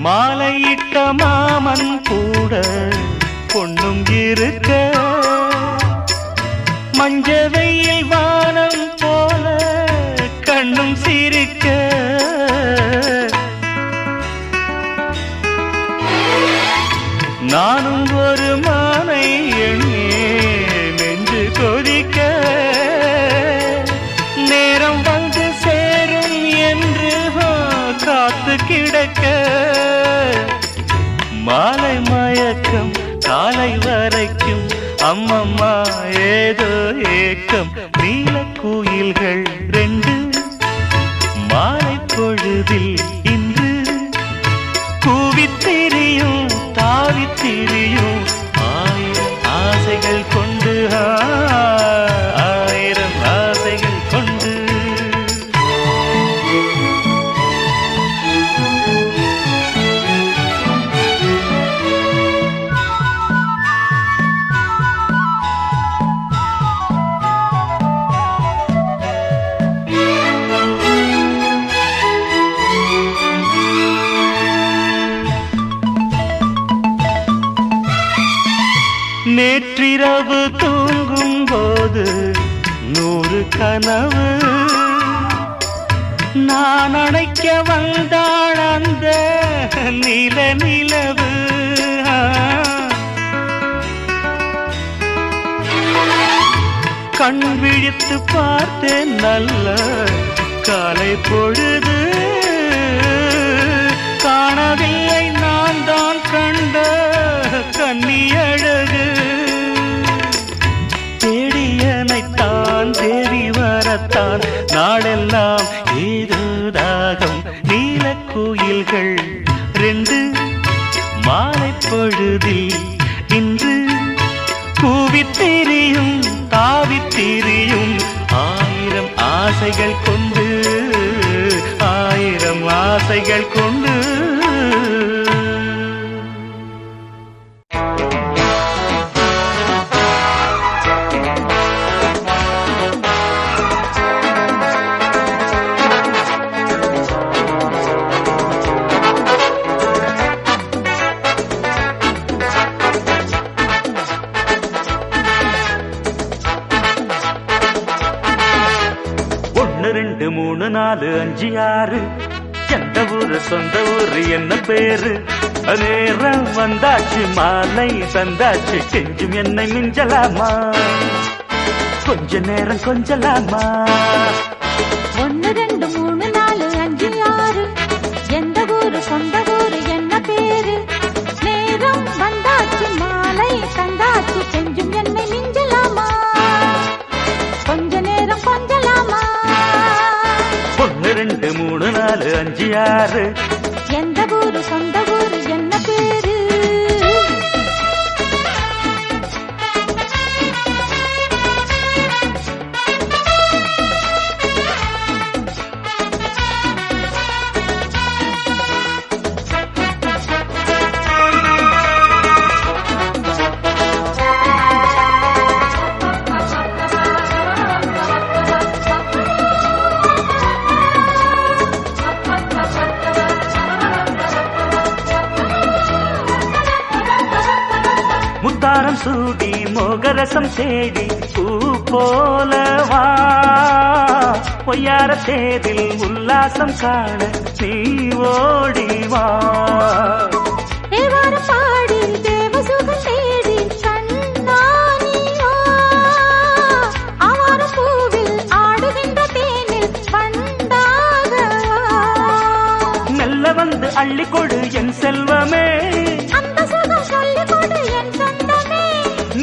மாலையிட்ட மாமன் கூட பொண்ணும் இருக்க மஞ்ச வெயில் வானம் போல கண்ணும் சிரிக்க நானும் ஒரு மானை எண்ணி நெஞ்சு கொதிக்க நேரம் வந்து சேரும் என்று காத்து கிடக்க மாலை மயக்கம் காலை வரைக்கும் அம்மம்மா ஏதோ ஏக்கம் நீலக்குயில்கள் ரெண்டு மாலை பொழுதில் இன்று கூவித்திரியும் தாவித்திரியும் ஆயிரம் ஆசைகள் கொண்டு ஆயிரம் ஆசைகள் கொண்டு நேற்றிரவு தூங்கும் போது 100 கனவு நான் அணைக்க வந்தாள் அந்த நிலவு கண் விழித்து பார்த்தேன் நல்ல காலை பொழுது காணவில்லை நான் தான் கண்ட கன்னி அழகு தேடியனைத்தான் தேடி வரத்தான் நாடெல்லாம் ஏதோ தாகம் நீலக்குயில்கள் ரெண்டு மாலை பொழுதில் இன்று கூவித்திரியும் தாவித்திரியும் ஆயிரம் ஆசைகள் கொண்டு ஆயிரம் ஆசைகள் கொண்டு ரெண்டு மூணு நாலு அஞ்சு ஆறு எந்த ஊரு சொந்த ஊரு என்ன பேரு நேரம் வந்தாச்சு மாலை தந்தாச்சு கெஞ்சும் என்னை மிஞ்சலாமா கொஞ்ச நேரம் கொஞ்சலாமா 1 2 3 4 5 6 எந்த ஊரு சொந்த ஊரு என்ன பேரு நேரம் வந்தாச்சு மாலை தந்தாச்சு கெஞ்சும் என்னை மிஞ்சலாமா கொஞ்ச நேரம் கொஞ்சலாமா 5 6 எந்த ஊரு சொந்த ஊரு என்ன பேரு முத்தாரம் சூடி மோகரசம் தேடி பூ போலவா பொய்யார தேரில் உல்லாசம் காண நீ ஓடிவா தேவாரம் பாடி தேவசுகம் தேடி கண்ணானியோ ஆவார பூவில் ஆடுகின்ற தேனில் பண்டாகவா மெல்ல வந்து அள்ளிக்கொடு என் செல்வமே அந்த சுகம் சொல்லிக் கொடு என் சொந்தமே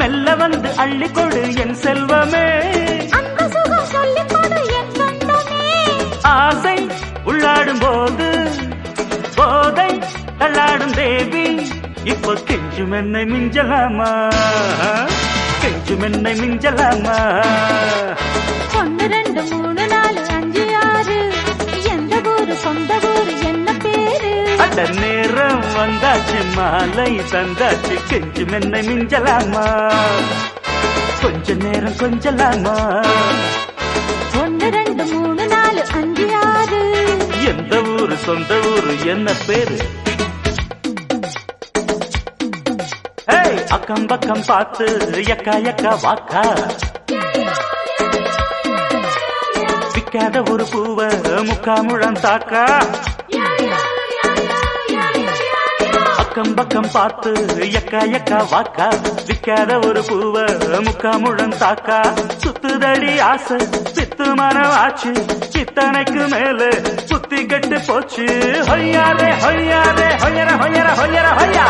மெல்ல வந்து அள்ளிக்கொடு என் செல்வமே அந்த சுகம் சொல்லிக் கொடு என் சொந்தமே ஆசை உள்ளாடும் போது போதை தள்ளாடும் தேவி இப்போ கெஞ்சும் என்னை மிஞ்சலாமா கெஞ்சும் என்னை மிஞ்சலாமா 1 2 3 4 5 6 எந்த ஊரு சொந்த ஊரு என்ன பேரு அட நேரம் வந்தாச்சு மாலை தந்தாச்சு கெஞ்சும் என்னை மிஞ்சலாமா கொஞ்ச நேரம் கொஞ்சலாமா 1 2 3 4 5 6 எந்த ஊரு சொந்த ஊரு என்ன பேரு ஏய் அக்கம் பக்கம் பார்த்து எக்கா எக்கா வாக்கா விக்காத ஒரு பூவ முக்காமுழம் தாக்கா அக்கம் பக்கம் பார்த்து எக்கா எக்கா வாக்கா விக்காத ஒரு பூவ முக்காமுழம் தாக்கா சுத்துதடி ஆசை சித்து மனம் ஆச்சு சித்தனைக்கு மேல சுத்தி கட்டு போச்சு ஹொய்யாரே ஹொய்யாரே ஹொய்யர ஹொய்யர ஹொய்யர ஹொய்யா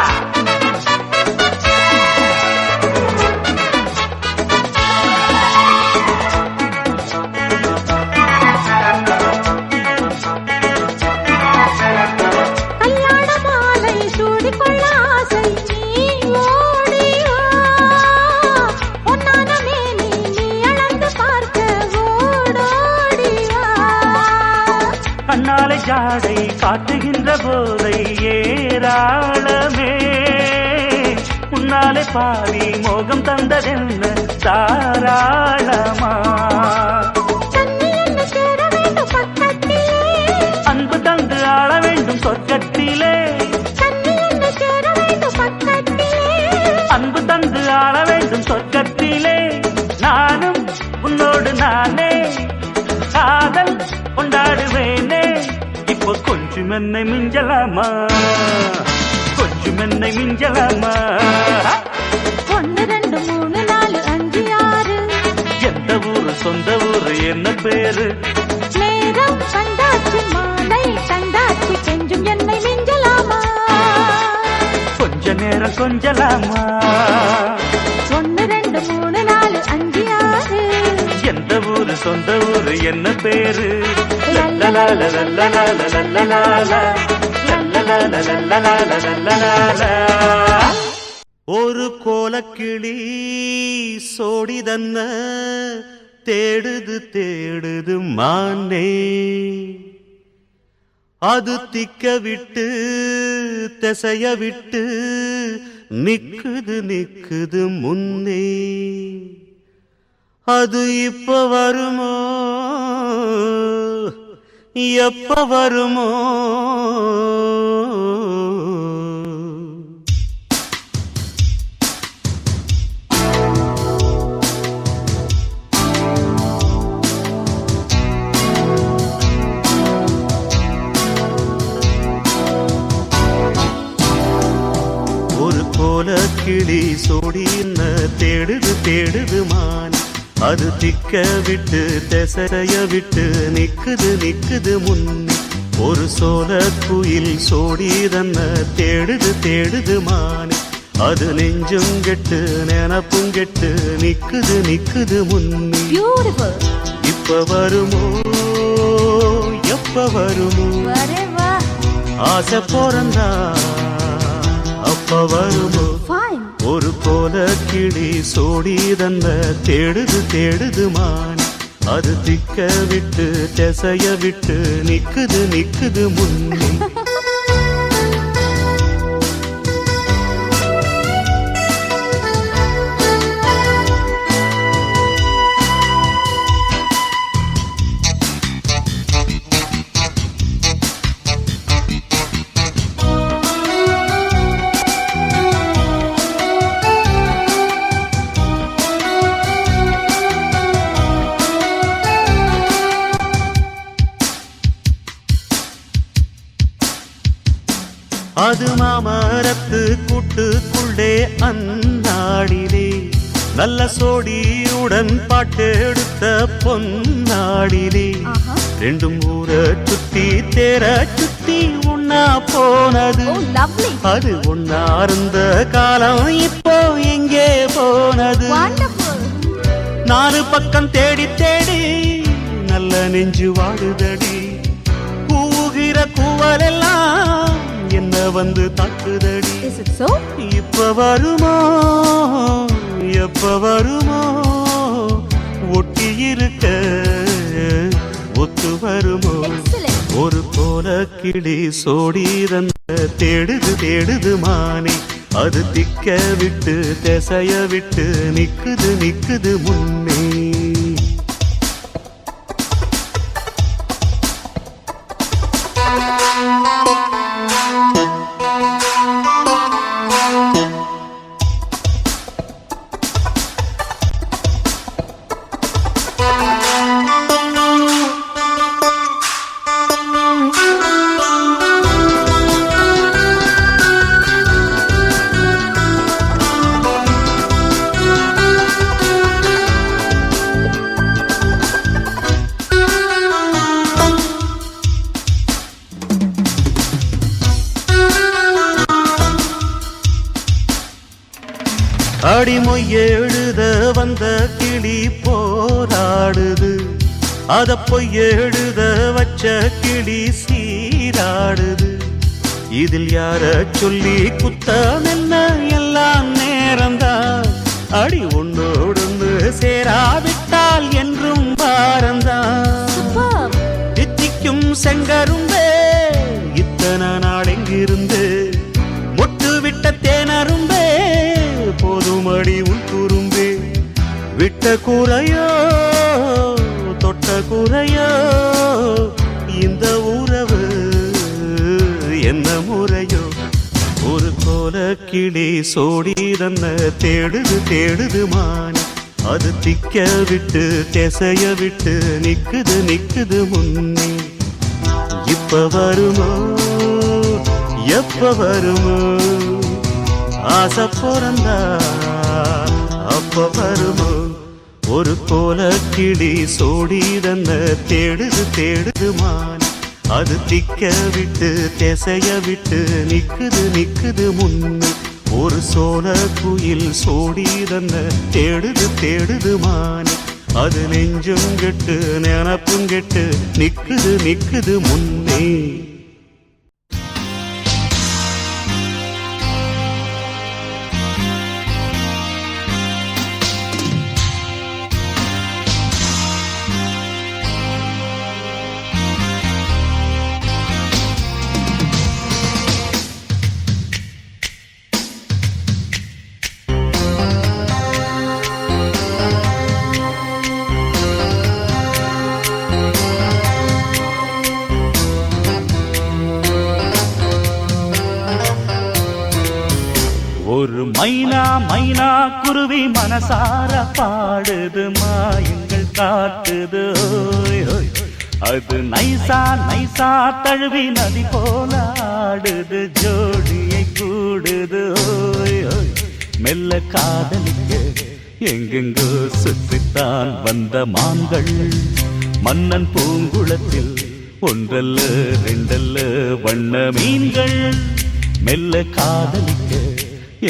கல்யாண மாலை சூடிக்கொள்ள ஆசை நீ ஓடிவா பொன்னான மேனி நீ அளந்து பார்க்க ஓடோடிவா கண்ணாலை ஜாடை காட்டுகின்ற போதை ஏராளமே முன்னாலே பாவி மோகம் தந்ததென்ன தாராளமா தண்ணி என்ன சேர வேண்டும் பக்கத்திலே அன்பு தந்து ஆள வேண்டும் சொர்க்கத்திலே தண்ணி என்ன சேர வேண்டும் பக்கத்திலே அன்பு தந்து ஆள வேண்டும் சொர்க்கத்திலே நானும் உன்னோடு நானே காதல் கொண்டாடுவேனே இப்போ கொஞ்சம் என்னை மிஞ்சலாமா கொஞ்சம் என்னை மிஞ்சலாமா 1 2 3 4 5 6 எந்த ஊரு சொந்த ஊரு என்ன பேரு நேரம் கண்டாச்சு மாலை தந்தாச்சு கெஞ்சும் என்னை மிஞ்சலாமா கொஞ்ச நேரம் கொஞ்சலாமா 1 2 3 4 5 6 எந்த ஊரு சொந்த ஊரு என்ன பேரு லல்லலால லல்லலால லல்லலால லல்லலால லல்லலால லல்லலால ஒரு கோலக்கிளி சோடிதன்ன தேடுது தேடுது மானே அது திக்க விட்டு திசைய விட்டு நிக்குது நிக்குது முன்னே அது இப்ப வருமோ எப்ப வருமோ ஒரு கோல கிளி சோடின தேடுது தேடுது மான் அது திக்க விட்டு திசைய விட்டு நிக்குது நிக்குது முன்னே ஒரு சோல குயில் சோடிதன்ன தேடுது தேடுது மான் அது நெஞ்சும் கெட்டு நினப்பும் கெட்டு நிக்குது நிக்குது முன்னே பியூட்டிஃபுல் இப்ப வருமோ எப்ப இப்ப வருமோ வரே வா. ஆசை பிறந்தா அப்ப வருமோ ஃபைன். ஒரு போல கிளி சோடி தந்த தேடுது தேடுது மான் அது திக்க விட்டு திசைய விட்டு நிக்குது நிக்குது முன்னே அது மாமரத்து கூட்டுக்குள்ளே அந்நாடிலே நல்ல சோடியுடன் பாட்டெடுத்த பொன்னாடிலே ஆஹா. ரெண்டும் ஊர சுத்தி தேர சுத்தி உண்ணா போனது ஓ லவ்லி. அது ஒன்னா இருந்த காலம் இப்போ எங்கே போனது வண்டர்ஃபுல். நாலு பக்கம் தேடி தேடி நல்ல நெஞ்சு வாடுதடி கூவுகிற கூவலெல்லாம் என்ன வந்து தாக்குதடி Is it so? இப்ப வருமோ எப்ப வருமோ ஒட்டி இருக்க ஒத்து வருமோ Excellent. ஒரு போல கிளி சோடி தந்த தேடுது தேடுது மானே அது திக்க விட்டு திசைய விட்டு நிக்குது நிக்குது முன்னே அடிமொய் எழுத வந்த கிளி போராடுது அத பொய் எழுத வச்ச கிளி சீராடுது இதில் யார சொல்லி குத்தம் என்ன எல்லாம் நேரம்தான் அடி ஒன்னோடு சேராவிட்டால் என்றும் பாரந்தான் Superb. தித்திக்கும் செங்கரும்பே இத்தனை நாள் எங்கிருந்து மொட்டு விட்ட தேனரும்பே போதுமடி உன் குறும்பே விட்ட குறையோ தொட்ட குறையோ இந்த உறவு என்ன முறையோ ஒரு கோல கிளி சோடி தன்ன தேடுது தேடுது மான் அது திக்க விட்டு திசைய விட்டு நிக்குது நிக்குது முன்னே இப்ப வருமோ எப்ப வருமோ ஆசை பிறந்தா அப்ப வருமோ ஒரு போல கிளி சோடி தந்த தேடுது தேடுது மான் அது திக்க விட்டு திசைய விட்டு நிக்குது நிக்குது முன்னு ஒரு சோல குயில் சோடி தந்த தேடுது தேடுது மான் அது நெஞ்சும் கெட்டு நினப்பும் கெட்டு நிக்குது நிக்குது முன்னே ஒரு மைனா மைனா குருவி மனசார பாடுது மாயங்கள் காட்டுது ஓய் ஓய். அது நைசா நைசா தழுவி நதி போல ஆடுது ஜோடியை கூடுது ஓய் ஓய். மெல்ல காதலிக்க எங்கெங்கோ சுற்றித்தான் வந்த மான்கள் மன்னன் பூங்குளத்தில் ஒன்றல்ல ரெண்டல்ல வண்ண மீன்கள் மெல்ல காதலிக்க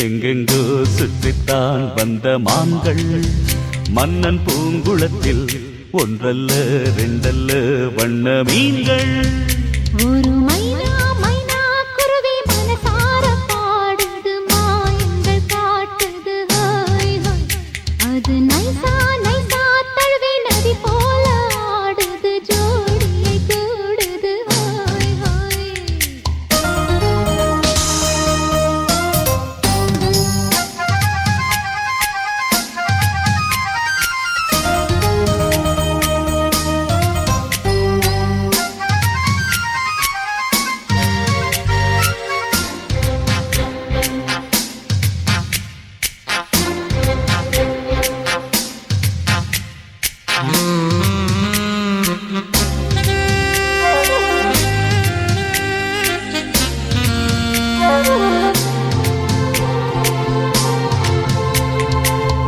எங்கெங்கோ சுற்றித்தான் வந்த மான்கள் மன்னன் பூங்குளத்தில் ஒன்றல்ல ரெண்டல்ல வண்ண மீன்கள். ஒரு மைனா மைனா குருவி மனசார பாடுது மாயங்கள் காட்டுது ஹாய் ஹாய். அது நைசா நைசா தழுவி நதி போல ஆடுது ஜோடியை கூடுது ஹாய் ஹாய்.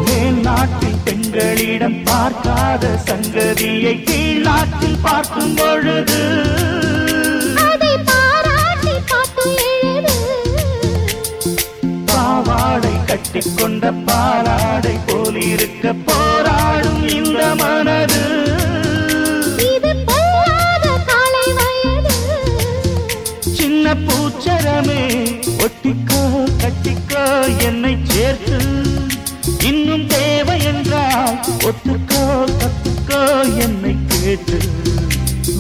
மேல் நாட்டில் பெண்களிடம் பார்க்காத சங்கதியை கீழ் நாட்டில் பார்க்கும் பொழுது அதை பாராட்டி பாட்டு எழுது. பாவாடை கட்டிக்கொண்ட பாலாடை போலிருக்க போராடும் இந்த மனது. இது பொல்லாத காலை வயது. சின்ன பூச்சரமே ஒட்டிக்கோ கட்டிக்கோ என்னை சேர்த்து. இன்னும் தேவை என்றால் ஒத்துக்கோ கத்துக்கோ என்னை கேட்டு.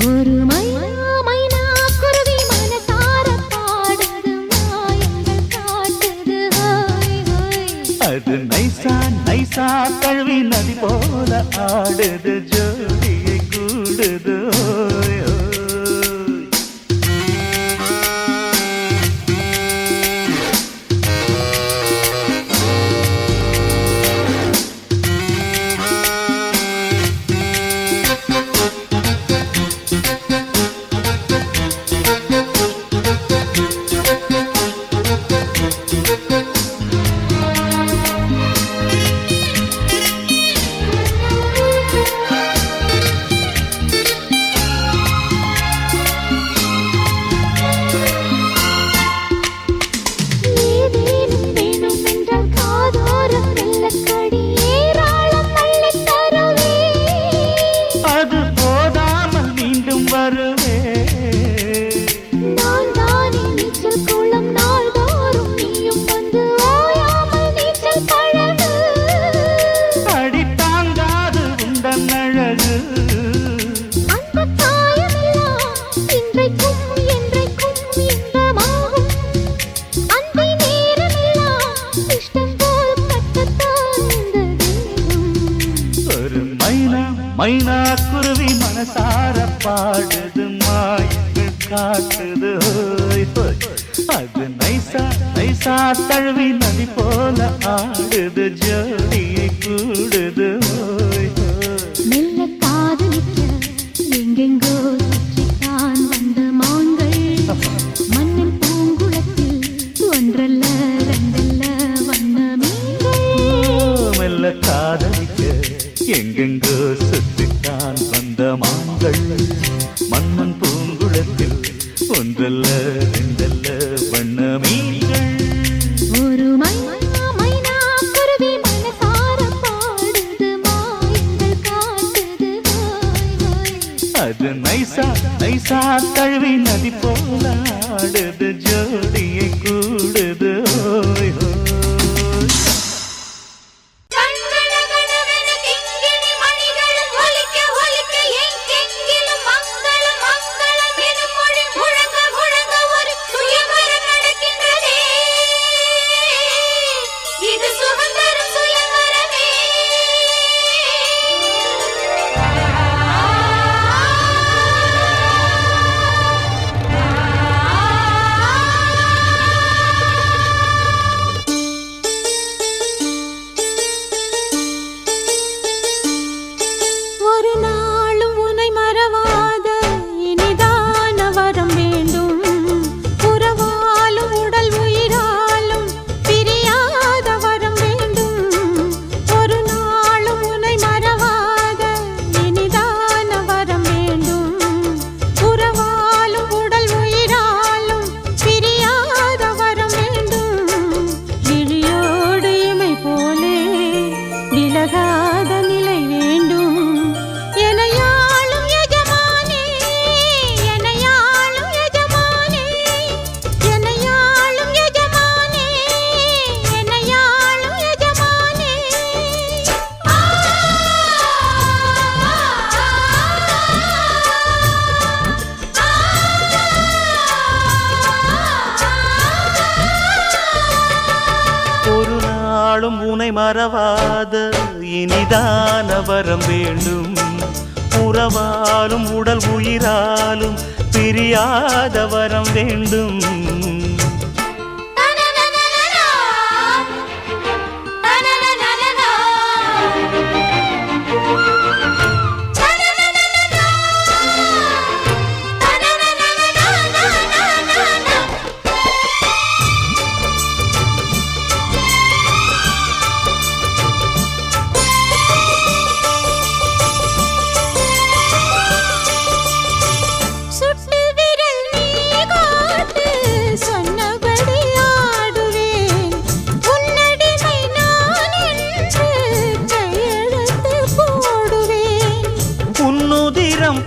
ஒரு மைனா மைனா குருவி மனசார பாடுது மாயங்கள் காட்டுது ஹாய் ஹாய். அது நைசா நைசா தழுவி நதி போல ஆடுது ஜோடியை கூடுது ஓய் ஓய். ஏதேனும் வேணும் என்றால் காதோரம் மெல்லக்கடி ஏராளம் அள்ளித் தருவே. அது போதாமல் மீண்டும் வருவே. நான் தானே நீச்சல் குளம் நாள்தோறும் நீயும் வந்து ஓயாமல் நீச்சல் பழகு. அடி தாங்காது உந்தன் அழகு. அந்த காயமெல்லாம் இன்றைக்கும் என்றைக்கும் இன்பமாகும். அந்தி நேரமெல்லாம் இஷ்டம் போல் கட்டத்தான் இந்த தேகம். ஒரு மைனா மைனா குருவி மனசார பாடுது மாயங்கள் காட்டுது ஹோய் ஹோய். அது நைசா நைசா தழுவி நதி போல ஆடுது ஜோடியை கூடுது ஹோய் ஹோய். மெல்ல காதலிக்க எங்கெங்கோ சுற்றித்தான் வந்த மான்கள். மண்ணின் பூங்குளத்தில் ஒன்றல்ல ரெண்டல்ல வண்ண மீன்கள். மெல்ல காதலிக்க எங்கெங்கோ சுற்றித்தான் வந்த மான்கள். மன்னன் பூங்குளத்தில் ஒன்றல்ல ரெண்டல்ல வண்ண மீன்கள். ஒரு மைனா மைனா குருவி மனசார பாடுது மாயங்கள் காட்டுது ஹாய் ஹாய். அது நைசா நைசா தழுவி நதி போல ஆடுது ஜோடியை கூடுது ஓய் ஓய். கண்களகனவென கிங்கிணி மணிகள் ஒலிக்க ஒலிக்க எங்கெங்கிலும் மங்களம் மங்களம் எனும் மொழி முழங்க முழங்க ஒரு சுயவரம் நடக்கின்றதே. இது சுதந்திரம் சுயவரமே. உனை மறவாத இனிதான வரம் வேண்டும் உறவாலும் உடல் உயிராலும் பிரியாத வரம் வேண்டும்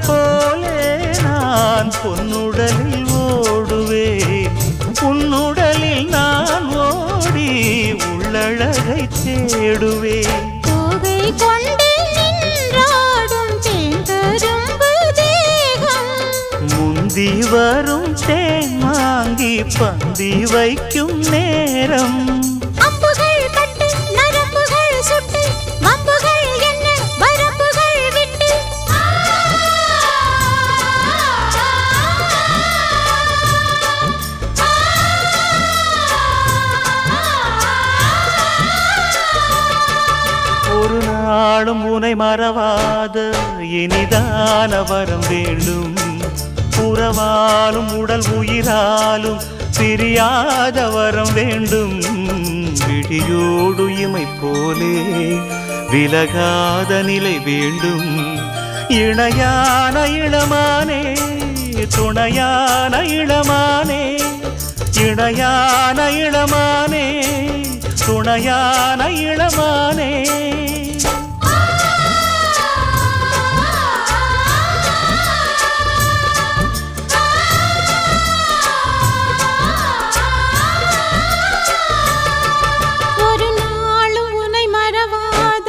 போலே நான் பொன்னுடலில் ஓடுவேன் உன்னுடலில் நான் ஓடி உள்ளழகை தேடுவேன் கோகை கொண்டு நின்றாடும் தேங்கரும்பு தேகம் முந்தி வரும் தேன் வாங்கி பந்தி வைக்கும் நேரம் அம்புகள் பட்டு நரம்புகள் சுட்டு வம்புகள் என்ன வரம்புகள் விட்டு ஒரு நாளும் உனை மறவாத இனிதான வரம் வேண்டும் உறவாலும் உடல் உயிராலும் பிரியாத வரம் வேண்டும் விழியோடு இமை போலே விலகாத நிலை வேண்டும் இணையான இளமானே துணையான இளமானே இணையான இளமானே துணையான இளமானே ஒரு நாளும் உன்னை மறவாத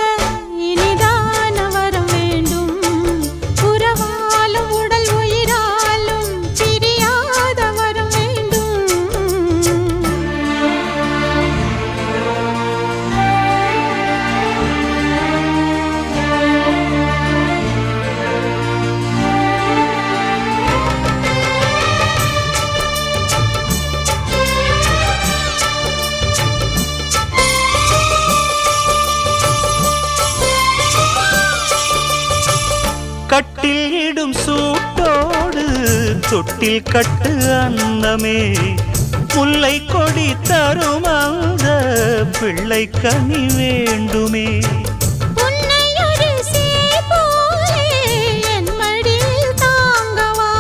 இனிதான வரம் வேண்டும் உறவாலும் உடல் உயிராலும் பிரியாத வரம் வேண்டும் கட்டில் இடும் சூட்டோடு தொட்டில் கட்டு அன்னமே முல்லை கொடி தரும் அந்த பிள்ளை கனி வேண்டுமே உன்னை ஒரு சேய் போலே என் மடியில் தாங்கவா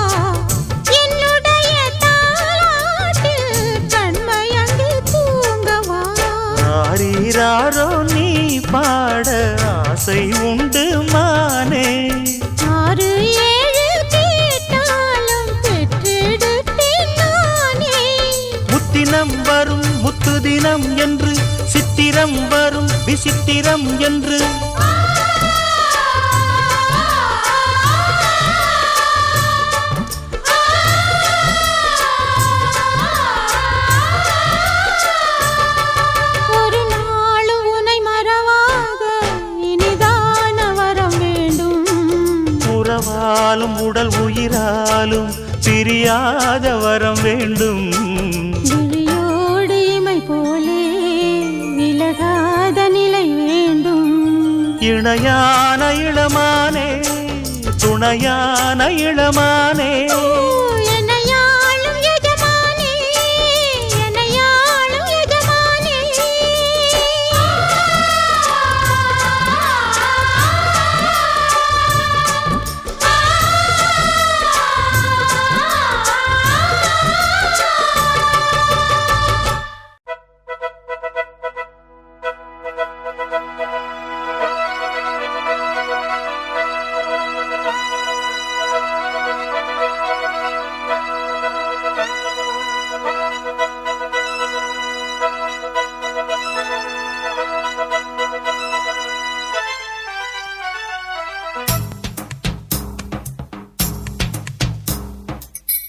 என்னுடைய தாலாட்டில் கண்மயங்கி தூங்கவா ஆரீராரோ நீ பாட ஆசை உண்டு மானே 6 7 கேட்டாலும் பெற்றெடுத்தேன் நானே முத்தினம் வரும் முத்து தினம் என்று சித்திரம் வரும் விசித்திரம் என்று ஒரு நாளும் உன்னை மறவாத இனிதான வரம் வேண்டும் உறவாலும் உடல் உயிராலும் பிரியாத வரம் வேண்டும் விழியோடு இமை போலே விலகாத நிலை வேண்டும் இணையான இளமானே துணையான இளமானே என்னையாளும் எஜமானே என்னையாளும் எஜமானே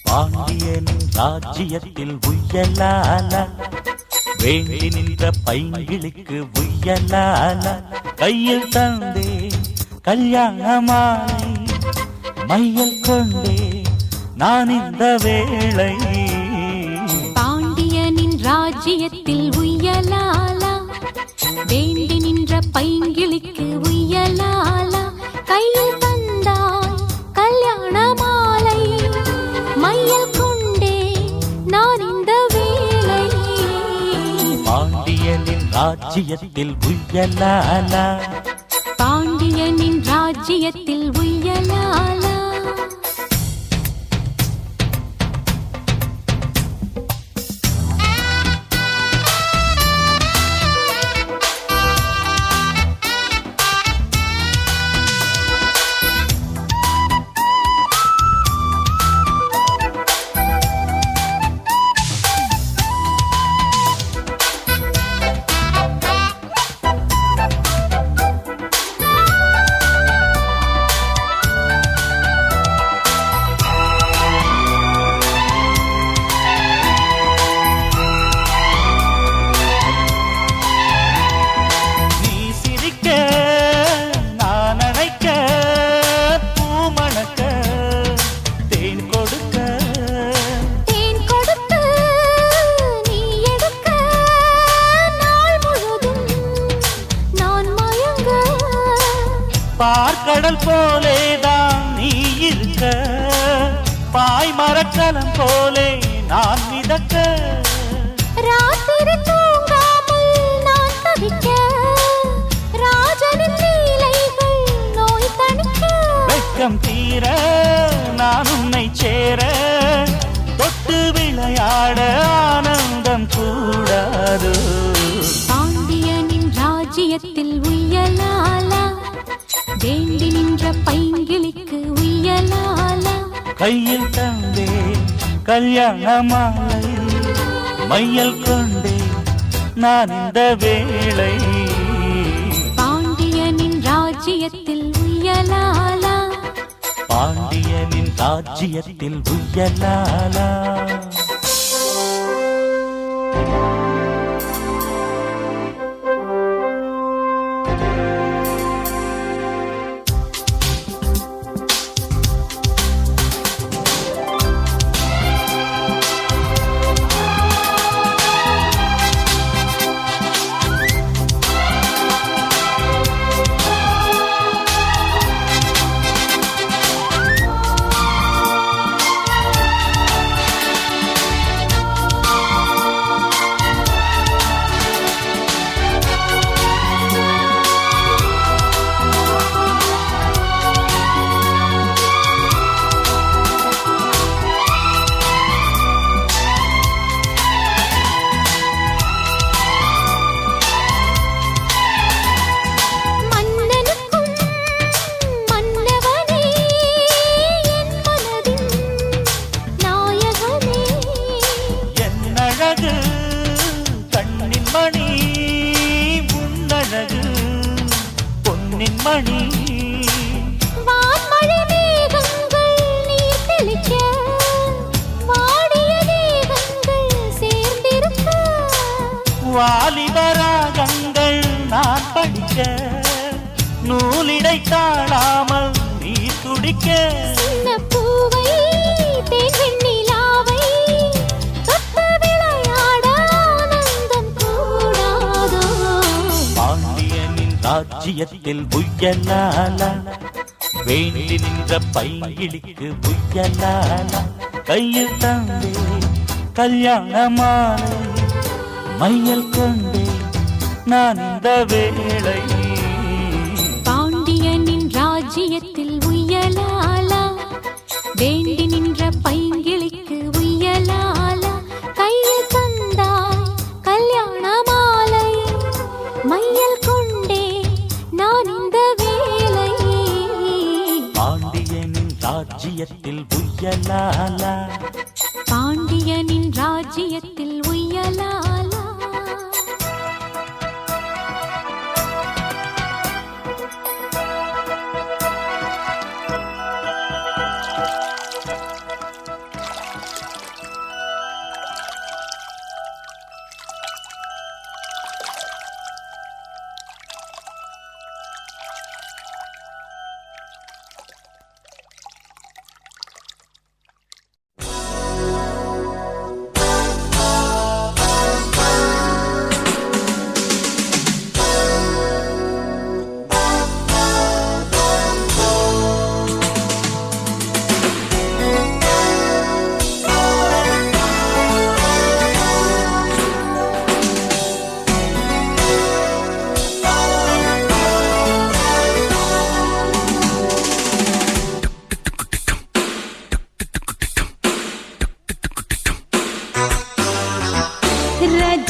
பாண்டியனின் ராஜ்யத்தில் உய்யலால வேண்டி நின்ற பைங்கிளுக்கு உய்ய உய்யலால கையில் தந்தே கல்யாண மாலை மையல் கொண்டே நான் இந்த வேளை பாண்டியனின் ராஜ்யத்தில் உய்யலாலா வேண்டி நின்ற பைங்கிளிக்கு உய்யலாலா கையில் தந்தாய் கல்யாண மாலை மையல் கொண்டே நான் இந்த வேளை பாண்டியனின் ராஜ்யத்தில் உய்யலாலா பாண்டியனின் ராஜ்யத்தில் உய்யலாலா பார்க்கடல் போலேதான் நீ இருக்க பாய் மரக்கலம் போலே நான் மிதக்க ராத்திரி தூங்காமல் நான் தவிக்க ராஜனின் லீலைகள் நோய் தணிக்க வெட்கம் தீர நான் உன்னை சேர தொட்டு விளையாட ஆனந்தம் கூடாது பாண்டியனின் ராஜ்யத்தில் உய்யலாலா வேண்டி நின்ற பைங்கிளிக்கு உய்யலாலா கையில் தந்தே கல்யாண மாலை மையல் கொண்டே நான் இந்த வேளை பாண்டியனின் ராஜ்யத்தில் உய்யலாலா பாண்டியனின் ராஜ்யத்தில் உய்யலாலா மணி வான்மழை மேகங்கள் நீர் தெளிக்க வாடிய தேகங்கள் சேர்ந்திருக்க வாலிபராகங்கள் நான் படிக்க நூலிடை தாழாமல் நீ துடிக்க சின்ன பூவை தேன் வெண்ணிலாவை தொட்டு விளையாட ஆனந்தம் கூடாதோ பாண்டியனின் ராஜ்யத்தில் புயலாலா வேண்டி நின்ற பைங்கிளிக்கு புயலாலா கையில் தந்தே கல்யாண மாலை மையல் கொண்டே நான் இந்த வேளை பாண்டியனின் ராஜ்யத்தில் உய்யலாலா வேண்டி நின்ற பைங்கிளிக்கு உய்யலாலா கையில் தந்தாய் கல்யாண மாலை மையல் கொண்டே நான் இந்த வேளை பாண்டியனின் ராஜ்யத்தில் உய்யலாலா பாண்டியனின் ராஜ்யத்தில் உய்யலாலா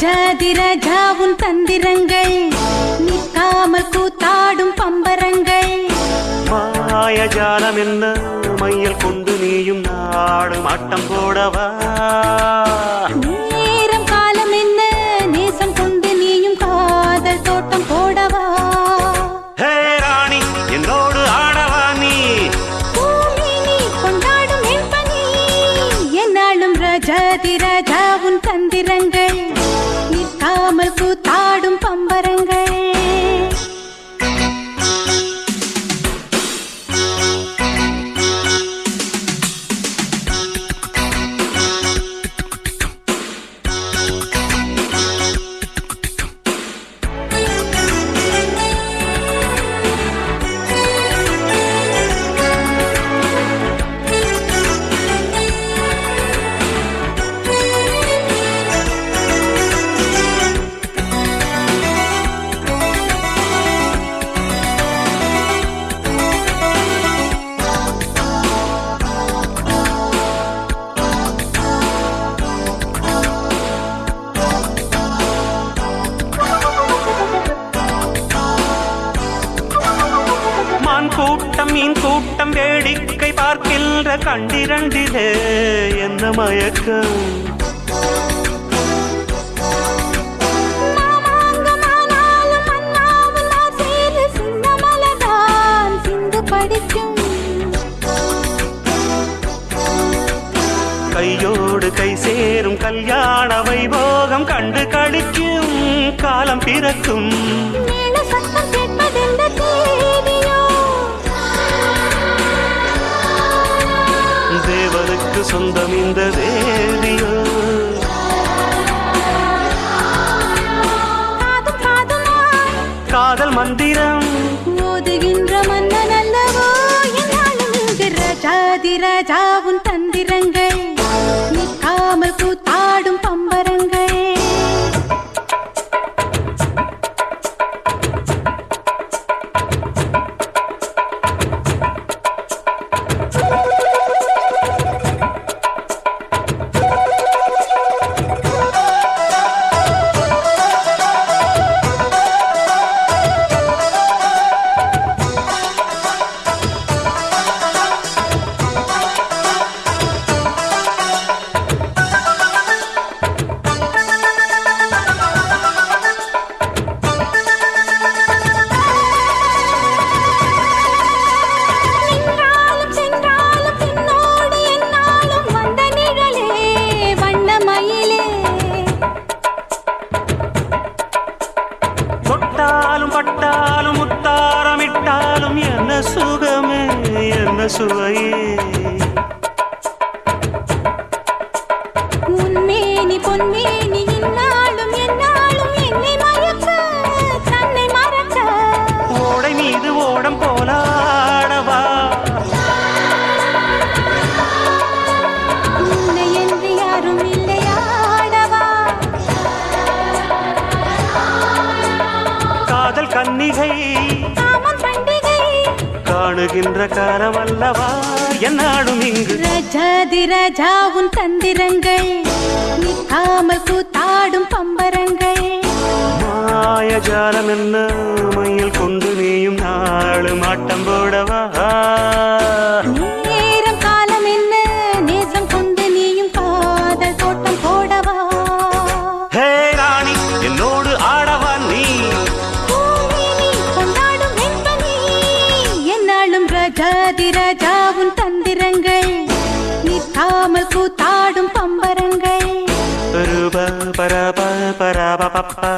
ராஜாதி ராஜா உன் தந்திரங்கள் நிற்காமல் கூத்தாடும் பம்பரங்கள் மாயஜாலம் என்ன மையல் கொண்டு நீயும் நாடும் ஆட்டம் போடவா நேரம் காலம் என்ன நேசம் கொண்டு நீயும் காதல் தோட்டம் போடவா ஹே ராணி என்னோடு ஆடவா நீ பூமி நீ கொண்டாடும் என் பணி என்னாலும் ராஜாதி ராஜா உன் தந்திரங்கள் நிற்காமல் கூத்தாடும் பம்பரங்கள் கூட்டம் மீன் கூட்டம் வேடிக்கை பார்க்கின்ற கண்டிரண்டிலே என்ன மயக்கம் கையோடு கை சேரும் கல்யாண வைபோகம் கண்டு கழிக்கும் காலம் பிறக்கும் தேவனுக்கு சொந்தம் இந்த வேதியோ காதல் மந்திரம் ஓதுகின்ற மன்னன் அல்லவோ என்னாலும் ராஜாதி ராஜா உன் தந்திரங்கள் நிற்காமல் கூத்தாடும் பம்பரங்கள் பட்டாலும் முத்தாரமிட்டாலும் என்ன சுகமே என்ன சுவையே உன்மேனி பொன்மேனி இன்னாலும் என்னாலும் என்னை மயக்க தன்னை மறக்க ஓடை மீது ஓடம் போலாடவா உன்னை என்று யாரும் இல்லையாடவா காதல் கன்னிகை காமம் பண்டிகை காணுகின்ற காலம் அல்லவா என்னாடும் இங்கு ராஜாதி ராஜா உன் தந்திரங்கள் நிற்காமல் கூத்தாடும் பம்பரங்கள் மாயஜாலம் என்ன மையில் கொண்டு நீயும் நாளும் ஆட்டம் போடவா நேரம் காலம் என்ன நேசம் கொண்டு நீயும் காதல் தோட்டம் போடவா ஹே ராணி என்னோடு ஆடவா நீ பூமி நீ கொண்டாடும் வெண்பனி என்னாலும் ராஜாதி ராஜா உன் தந்திரங்கள் நிற்காமல் கூத்தாடும் பம்பரங்கள் ரூபா பரபா பரபா பப்பா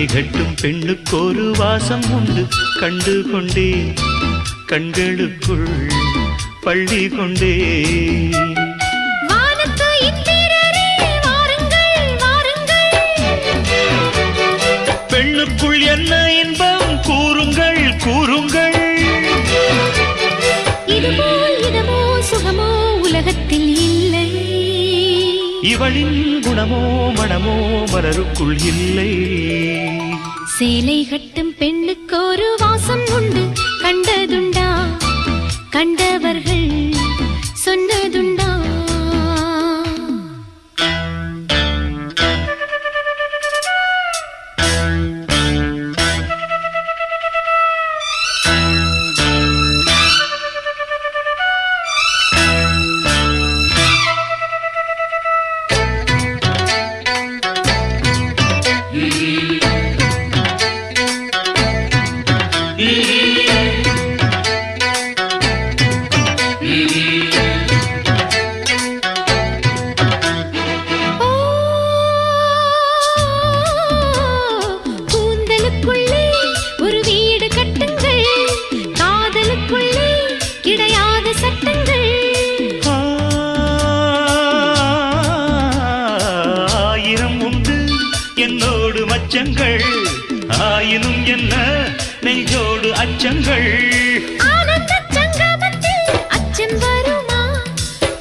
சேலை கட்டும் பெண்ணுக்கு ஒரு வாசம் உண்டு கண்டு கொண்டே கண்களுக்குள் பள்ளி கொண்டே வானத்து இந்திரரே வாருங்கள் வாருங்கள் பெண்ணுக்குள் என்ன இன்பம் கூறுங்கள் கூறுங்கள் இதுபோல் இதமோ சுகமோ உலகத்தில் இல்லை இவளின் குணமோ மனமோ மலருக்குள் இல்லை சேலை கட்டும் பெண்ணுக்கு ஒரு வாசம் உண்டு கண்டதுண்டா கண்டவர்கள் சொன்னதுண்டா கூந்தலுக்குள்ளே ஒரு வீடு கட்டுங்கள் காதலுக்குள்ளே கிடையாத சட்டங்கள் ஆயிரம் உண்டு என்னோடு மச்சங்கள் ஆயினும் என்ன நெஞ்சோடு அச்சங்கள் ஆனந்த சங்கமத்தில் அச்சம் வருமா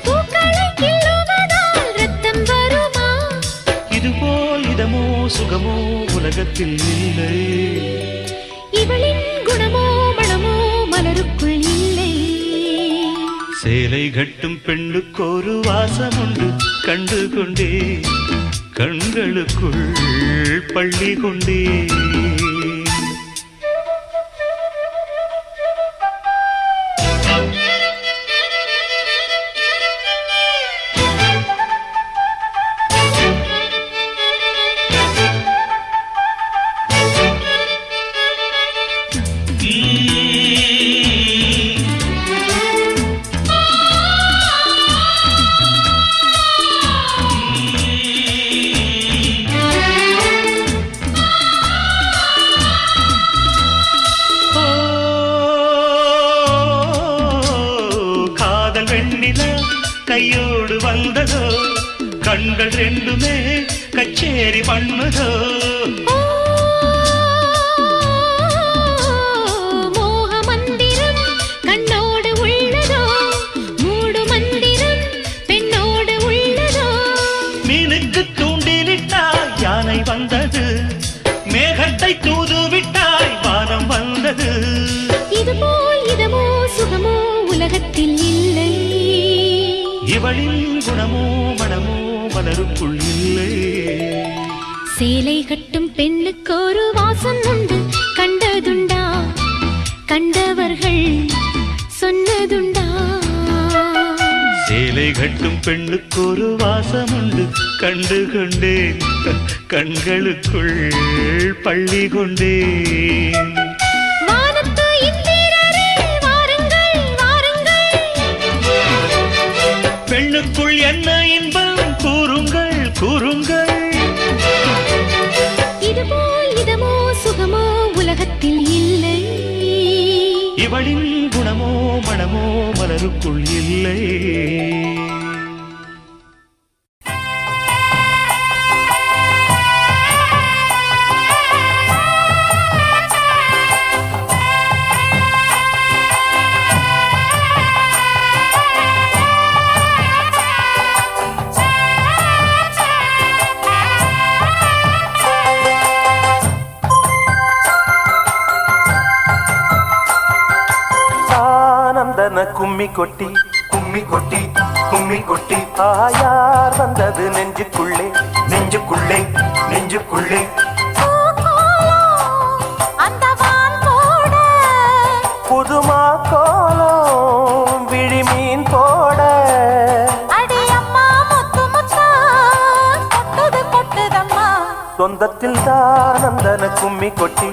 பூக்களை கிள்ளுவதால் ரத்தம் வருமா இதுபோல் இதமோ சுகமோ உலகத்தில் இல்லை இவளின் குணமோ மனமோ மலருக்குள் இல்லை சேலை கட்டும் பெண்ணுக்கு ஒரு வாசம் உண்டு கண்டு கொண்டே கண்களுக்குள் பள்ளி கொண்டே கையோடு வந்ததோ கண்கள் ரெண்டுமே கச்சேரி பண்ணுதோ மோக மந்திரம் கண்ணோடு உள்ளதோ மூடு மந்திரம் பெண்ணோடு உள்ளதோ மீனுக்கு தூண்டிலிட்டாய் யானை வந்தது மேகத்தை தூதுவிட்டாய் வானம் வந்தது இதுபோல் இதமோ சுகமோ உலகத்தில் இல்லை இவளின் குணமோ மனமோ மலருக்குள் இல்லை சேலை கட்டும் பெண்ணுக்கு ஒரு வாசம் உண்டு கண்டதுண்டா கண்டவர்கள் சொன்னதுண்டா சேலை கட்டும் பெண்ணுக்கு ஒரு வாசம் உண்டு கண்டு கொண்டேன் கண்களுக்குள் பள்ளி கொண்டேன் வானத்து இந்திரரே வாருங்கள் வாருங்கள் பெண்ணுக்குள் என்ன இன்பம் கூறுங்கள் கூறுங்கள் இதுபோல் இதமோ சுகமோ உலகத்தில் இல்லை இவளின் குணமோ மனமோ மலருக்குள் இல்லை கும்மி கொட்டி கும்மி கொட்டி கும்மி கொட்டி ஆயார் வந்தது நெஞ்சுக்குள்ளே நெஞ்சுக்குள்ளே நெஞ்சுக்குள்ளே புதுமா கோலம் விழிமீன் போட சொந்தத்தில் தான் அந்தன கும்மி கொட்டி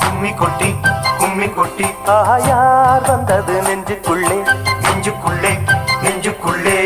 கும்மி கொட்டி கும்மி கொட்டி ஆயார் வந்தது நெஞ்சுக்குள்ளே நெஞ்சுக்குள்ளே நெஞ்சுக்குள்ளே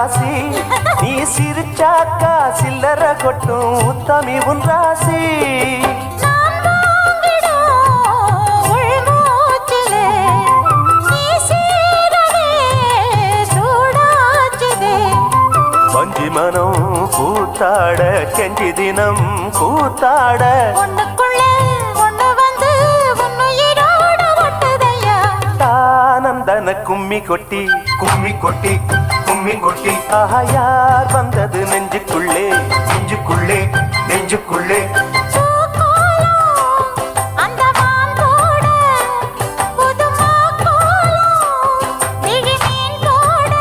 ராசி நீ சிரிச்சாக்கா சில்லற கொட்டும் உத்தமி உன் ராசி நான் வாங்கிடும் உள்மூச்சிலே நீ சீரவே சூடாச்சுதே வஞ்சி மனம் கூத்தாட கெஞ்சி தினம் கூத்தாட ஒண்ணுக்குள்ளே ஒண்ணு வந்து உன்னுயிரோட ஒட்டுதையா தானந்தன கும்மி கொட்டி கும்மி கொட்டி கும்மி கொட்டி ஆஹா யார் வந்தது நெஞ்சுக்குள்ளே நெஞ்சுக்குள்ளே நெஞ்சுக்குள்ளே அந்த வான்போட புதுமா கோலம் விழிமீன் போட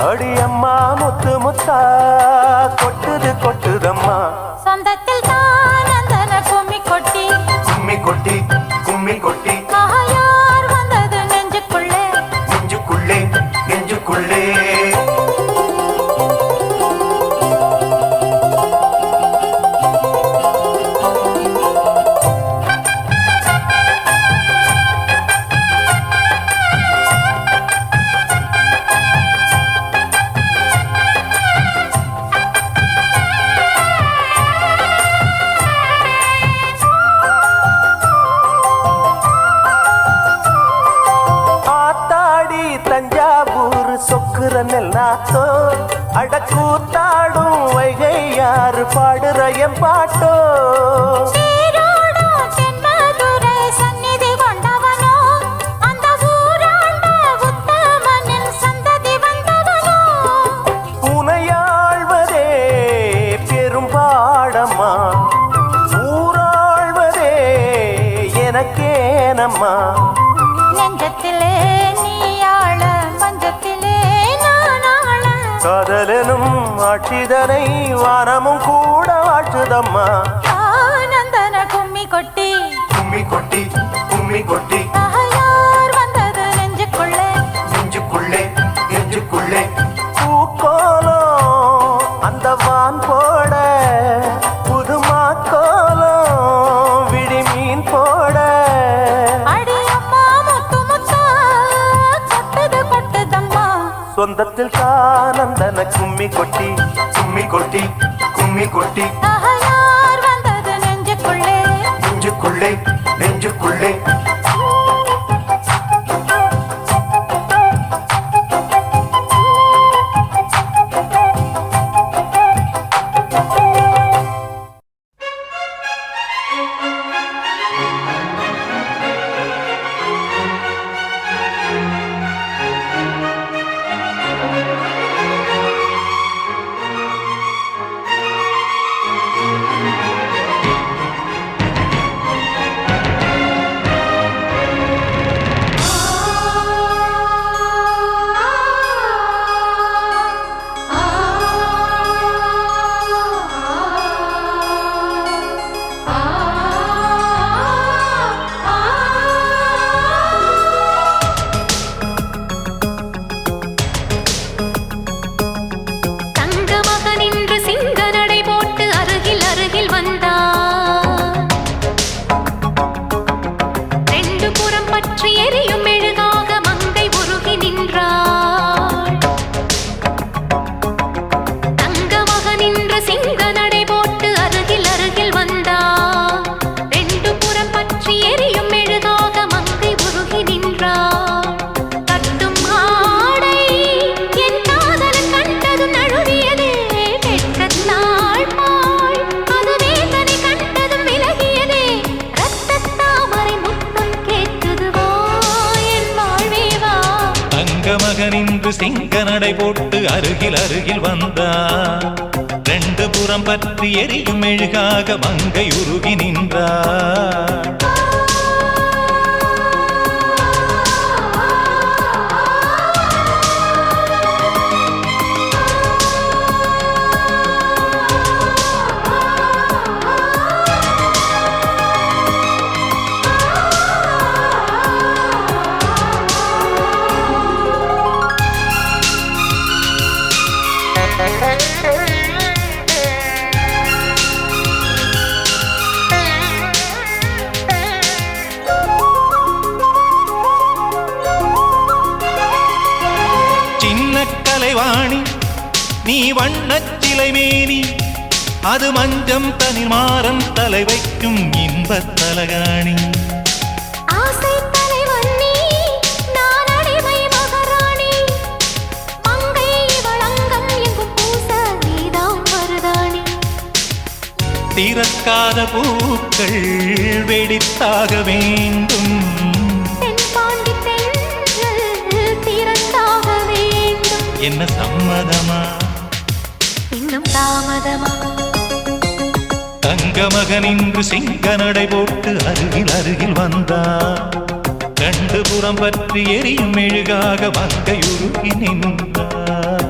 அடியம்மா முத்து முத்தா கொட்டுது கொட்டுதம்மா சொந்தத்தில் தான் அந்தன கும்மி கொட்டி கும்மி கொட்டி கும்மி கொட்டி யார் வந்தது நெஞ்சுக்குள்ளே நெஞ்சுக்குள்ளே நெஞ்சுக்குள்ளே ஆத்தாடி தஞ்சாவூர் சொக்குற நெல்லாத்தோ அடக்கூத்தாடும் வைகை யாரு பாடுற என் பாட்டோ சீரோடும் தென்மதுரை சந்நிதி கொண்டவனோ அந்த ஊராண்ட உத்தமனின் சந்ததி வந்தவனோ உனையாழ்வதே பெரும்பாடம்மா ஊராழ்வதே எனக்கேனம்மா நெஞ்சத்திலே நீயாள மஞ்சத்திலே நானாள காதலனும் ஆட்சிதனை வானமும் கூட வாழ்த்துதம்மா ஆனந்தன கும்மி கொட்டி கும்மி கொட்டி கும்மி கொட்டி யார் வந்தது நெஞ்சுக்குள்ளே நெஞ்சுக்குள்ளே நெஞ்சுக்குள்ளே பூக்கோலம் அந்த வான் போட புதுமா கோலம் விழிமீன் போட அடியம்மா முத்து முத்தா கொட்டுது கொட்டுதம்மா சொந்தத்தில் தானந்தன கும்மி கொட்டி கும்மி கொட்டி கும்மி கொட்டி யார் வந்தது நெஞ்சுக்குள்ளே நெஞ்சுக்குள்ளே நெஞ்சுக்குள்ளே மகனின்று சிங்க நடை போட்டு அருகில் அருகில் வந்தார். ரெண்டு புறம் பற்றி எரியும் மெழுகாக மங்கை உருகி நின்றார். வண்ணச்சிலை மேனி அது மஞ்சம் தனில் மாறன் தலை வைக்கும் இன்பத் தலகாணி ஆசை தலைவன் நீ, நான் அடிமை மகாராணி. மங்கை இவள் அங்கம் எங்கும் பூச நீதான் மருதாணி. திறக்காத பூக்கள் வெடித்தாக வேண்டும் தென்பாண்டி தென்றல் திறந்தாக வேண்டும். என்ன சம்மதமா இன்னும் தாமதமா? தங்க மகன் இன்று சிங்க நடை போட்டு அருகில் அருகில் வந்தார் ரெண்டு புறம் பற்றி எரியும் மெழுகாக மங்கையுருகி நின்றார்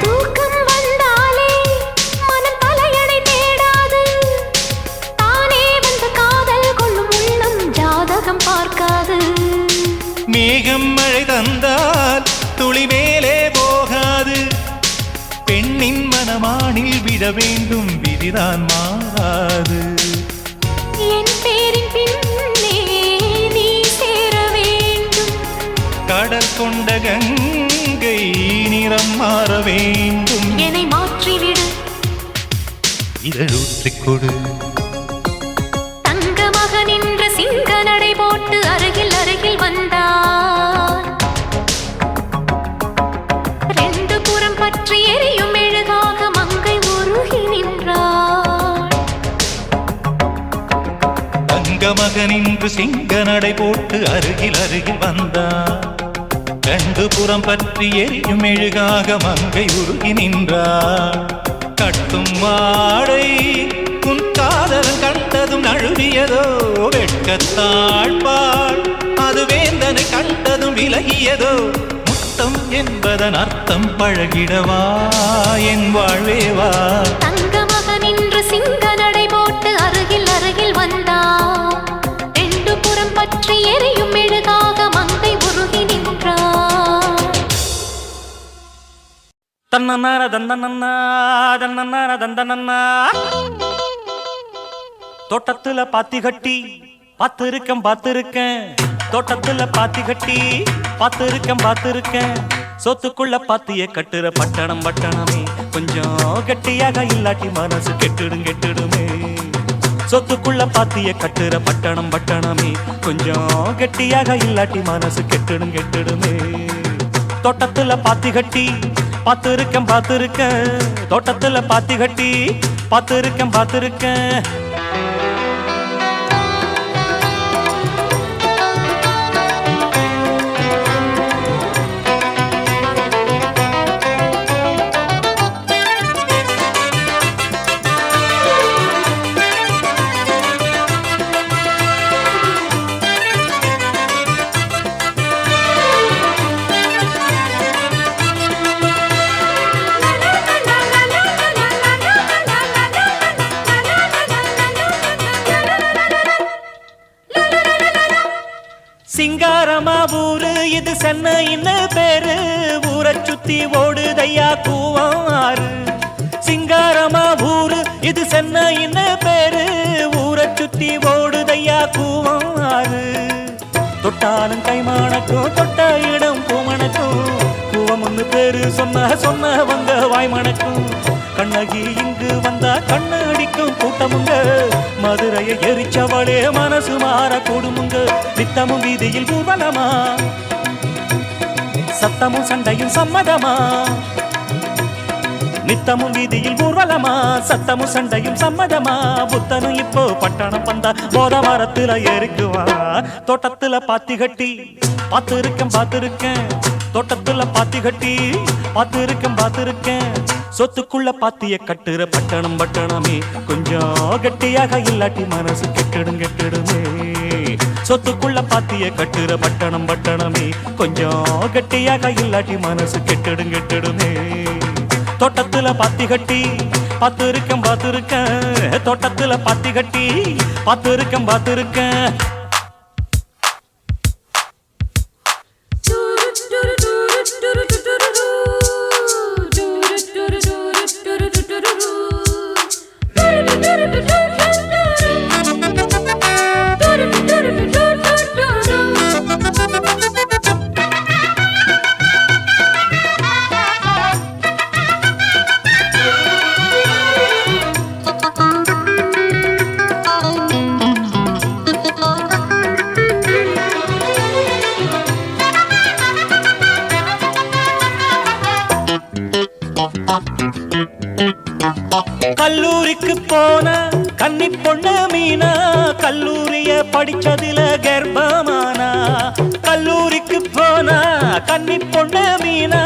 தூக்கம் வந்தாலே மனம் தலையணை தேடாது. தானே வந்து காதல் கொள்ளும் உள்ளம் ஜாதகம் பார்க்காது. மேகம் மழை தந்தால் துளி மேலே போகாது பெண்ணின் மனமானில் விட வேண்டும் விதிதான் மாறாது என் பேரின் பின்னே நீ சேர வேண்டும். கடல் கொண்ட கங்கை நிறம் மாற வேண்டும் என்னை மாற்றிவிடு. இதழூற்றிக் கொடு தங்க மகன் என்ற சிங்க நடை போட்டு அருகில் அருகில் வந்தான். ரெண்டு புறம் பற்றி எரியும் மெழுகாக மங்கை உருகி நின்றாள். தங்க மகன் இன்று சிங்க நடை போட்டு அருகில் அருகில் வந்தார் ரெண்டு புறம் பற்றி எரியும் மெழுகாக மங்கை உருகி நின்றார் கட்டும் வாடை உன் காதலன் கண்டதும் நழுவியதோ வெட்கத்தாழ்பாள் அது வேந்தனை கண்டதும் விலகியதோ முத்தம் என்பதன் அர்த்தம் பழகிடவா என் வாழ்வேவா தங்க மகன் இன்று சிங்க நடை போட்டு அருகில் அருகில் வந்தான். ரெண்டு புறம் பற்றி எரியும் மெழுகாக மங்கை உருகி நின்றாள். தன்னன்னார தந்தனன்னா தன்னன்னார தந்தனன்னா தோட்டத்துல பாத்தி கட்டி பார்த்திருக்கேன் தோட்டத்துல பாத்தி கட்டி பார்த்திருக்கேன் சொத்துக்குள்ள பாத்திய கட்டுற பட்டணம் பட்டணமே கொஞ்சம் கெட்டியாக இல்லாட்டி மனசு கெட்டுடுமே சொத்துக்குள்ள பாத்திய கட்டுற பட்டணம் பட்டணமே கொஞ்சம் கெட்டியாக இல்லாட்டி மனசு கெட்டுடுமே தோட்டத்துல பாத்தி கட்டி பார்த்திருக்கேன் தோட்டத்துல பாத்தி கட்டி பார்த்திருக்கேன் சிங்காரமா ஊரு இது சென்னைன்னு பேரு ஊரை சுத்தி ஓடுதையா கூவாறு சிங்காரமா ஊரு இது சென்னைன்னு பேரு ஊரை சுத்தி ஓடுதையா கூவாறு தொட்டாலும் கைமானக்கும் தொட்ட இடம் பூமணக்கும் கூவம் ஒண்ணு பேரு சொன்னவங்க வாய்மணக்கும் கண்ணகி இங்கு வந்தா கண்ணு அடிக்கும் கூட்டமுங்க மதுரையை எரிச்சவளே மனசு மாற கூடுமுங்க நித்தமும் வீதியில் ஊர்வலமா சத்தமும் சண்டையும் சம்மதமா நித்தமும் வீதியில் ஊர்வலமா சத்தமும் சண்டையும் சம்மதமா புத்தனும் இப்போ பட்டணம் வந்தா போத மரத்துல ஏறிக்குவா தோட்டத்துல பாத்தி கட்டி பார்த்திருக்கேன் தோட்டத்துல பாத்தி கட்டி பார்த்திருக்கேன் சொத்துக்குள்ள பாத்திய கட்டுற பட்டணம் பட்டணமே கொஞ்சம் கெட்டியாக இல்லாட்டி மனசு கெட்டிடுமே சொத்துக்குள்ள பாத்திய கட்டுற பட்டணம் பட்டணமே கொஞ்சம் கெட்டியாக இல்லாட்டி மனசு கெட்டிடுமே தோட்டத்துல பாத்தி கட்டி பார்த்திருக்கேன் தோட்டத்துல பாத்தி கட்டி பார்த்திருக்கேன் கல்லூரிக்கு போன கன்னி பொண்ணு மீனா கல்லூரிய படிச்சதில கர்ப்பமானா கல்லூரிக்கு போன கன்னி பொண்ணு மீனா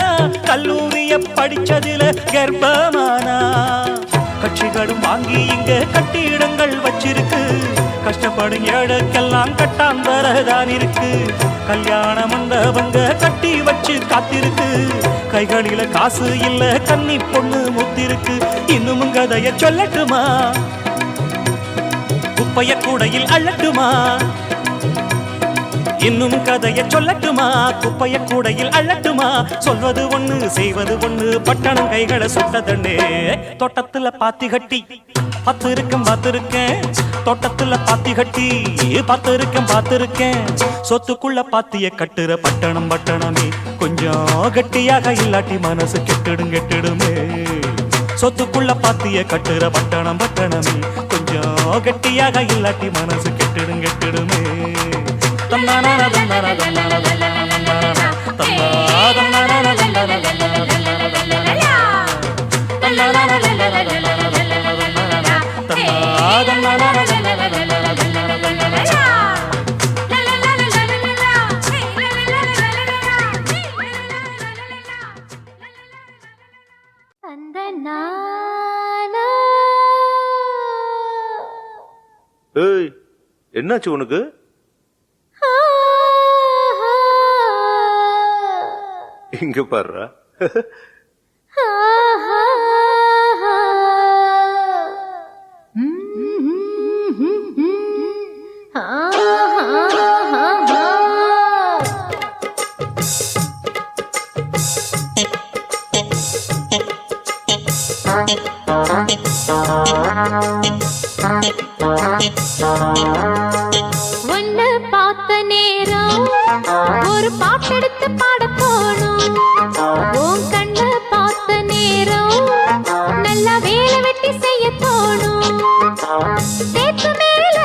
கல்லூரிய படிச்சதில கர்ப்பமானா கட்சிகளும் வாங்கி இங்க கட்டிடங்கள் வச்சிருக்கு கஷ்டப்படும் ஏழுக்கெல்லாம் கட்டாந்தரதான் இருக்கு கல்யாண மண்டபங்க கட்டி வச்சு காத்திருக்கு கைகளில காசு இல்ல கன்னி பொண்ணு முத்திருக்கு இன்னும் கதைய சொல்லட்டுமா குப்பைய கூடையில் அள்ளட்டுமா இன்னும் கதைய சொல்லட்டுமா குப்பைய கூடையில் அள்ளட்டுமா சொல்வது ஒண்ணு செய்வது ஒண்ணு பட்டணம் கைகளை சுட்டதண்ணே தோட்டத்துல பாத்தி கட்டி பார்த்திருக்கேன் தோட்டத்துல பாத்தி கட்டி பார்த்திருக்கேன் சொத்துக்குள்ள பாத்திய கட்டுற பட்டணம் பட்டணமே கொஞ்சம் கட்டியாக இல்லாட்டி மனசு கெட்டிடுமே சொத்துக்குள்ள பாத்திய கட்டுற பட்டணம் பட்டணமே கொஞ்சம் கட்டியாக இல்லாட்டி மனசு கெட்டிடுமே ஏய் என்னாச்சு உனக்கு? இங்க பாருடா. ஒன்னு பார்த்த நேரம் ஒரு பாட்டெடுத்து பாட தோணும் உன் கண்ணு பார்த்த நேரம் நல்லா வேலை வெட்டி செய்ய தோணும் சேத்து மேல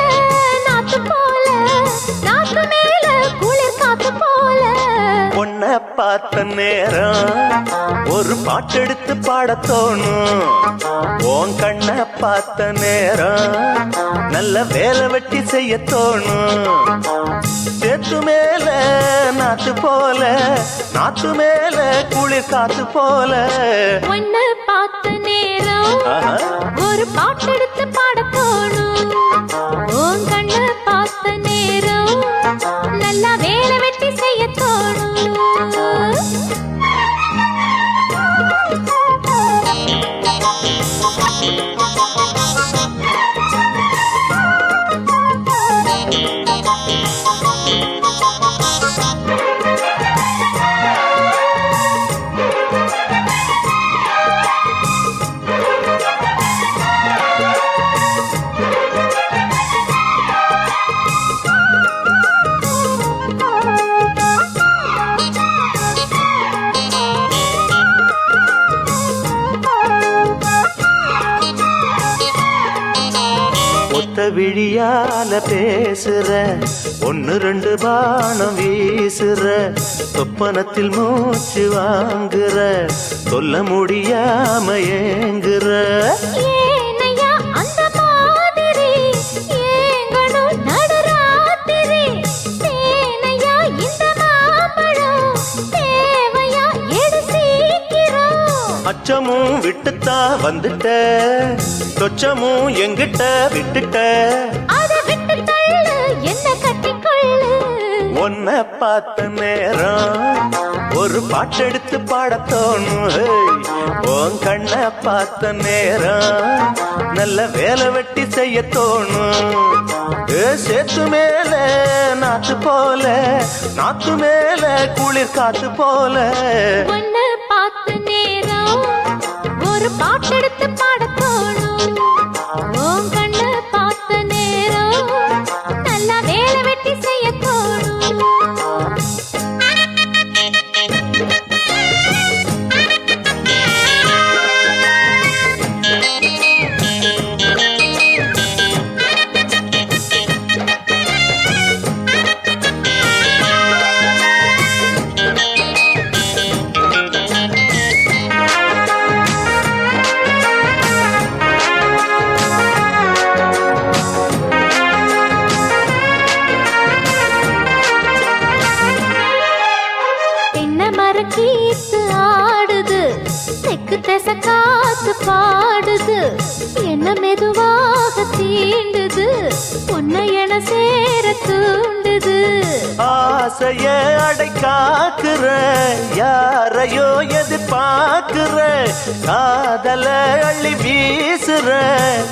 நாத்து போல நாத்து மேல குளிர் காத்து போல உன்னை பார்த்த நேரம் ஒரு பாட்டெடுத்து பாட தோணும் உன் கண்ணை பார்த்த நேரம் நல்ல வேலை வெட்டி செய்ய தோணும் சேத்து மேல நாத்து போல நாத்து மேல குளிர் காத்து போல ஒன்னு பார்த்த நேரம் ஒரு பாட்டெடுத்து பாட தோணும் உன் கண்ணு பார்த்த நேரம் நல்லா வேலை வெட்டி செய்ய தோணும் விழியால பேசுற ஒன்னு ரெண்டு பானம் வீசுற சொப்பனத்தில் மூச்சு வாங்குற சொல்ல முடியாம ஏங்குற ஏனையா அந்த மாதிரி ஏங்கணும் நடுராத்திரி தேனையா இந்த மாம்பழம் தேவையா எடு சீக்கிரம் அச்ச அச்சமும் விட்டுத்தான் வந்துட்ட, தொச்சமும் எங்கிட்ட விட்டுட்ட. அதை விட்டு தள்ளு, என்ன கட்டிக்கொள்ளு. உன்னை பார்த்த நேரம் ஒரு பாட்டெடுத்து பாடத் தோணும். உன் கண்ணை பார்த்த நேரம் நல்ல வேலை வெட்டி செய்ய தோணும். சேத்து மேல நாத்து போல, நாத்து மேல குளிர் காத்து போல. உன்னை பார்த்த நேரம் ஒரு பாட்டெடுத்து பாடத் தோணும். உன் கண்ணை பார்த்த நேரம் நல்லா வேலை வெட்டி செய்ய தோணும். கீத்து ஆடுது, தெக்கு திசை காத்து பாடுது, என்ன மெதுவாக தீண்டுது, உன்னை என சேர தூண்டுது. ஆசைய அடை காக்குற, யாரையோ எதிர்பார்க்கிற, காதல அள்ளி வீசுற,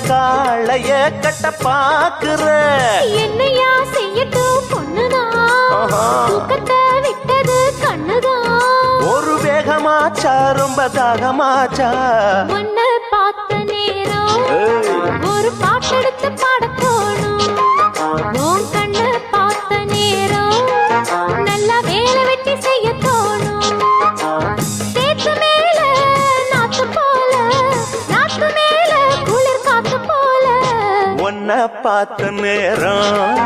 காளைய கட்ட பாக்குற. என்னையா செய்யட்டும் பொண்ணுதான், தூக்கத்தை விட்டது கண்ணுதான். ஒரு வேகமாச்சா ரொம்ப தாகமாச்சா, உன்னை பார்த்த நேரம் ஒரு பாட்டெடுத்து பாடத் தோணும். உன் கண்ணை பார்த்த நேரம் நல்லா வேலை வெட்டி செய்ய தோணும். சேத்து மேல நாத்து போல, நாத்து மேல குளிர் காத்து போல. உன்னை பார்த்த நேரம்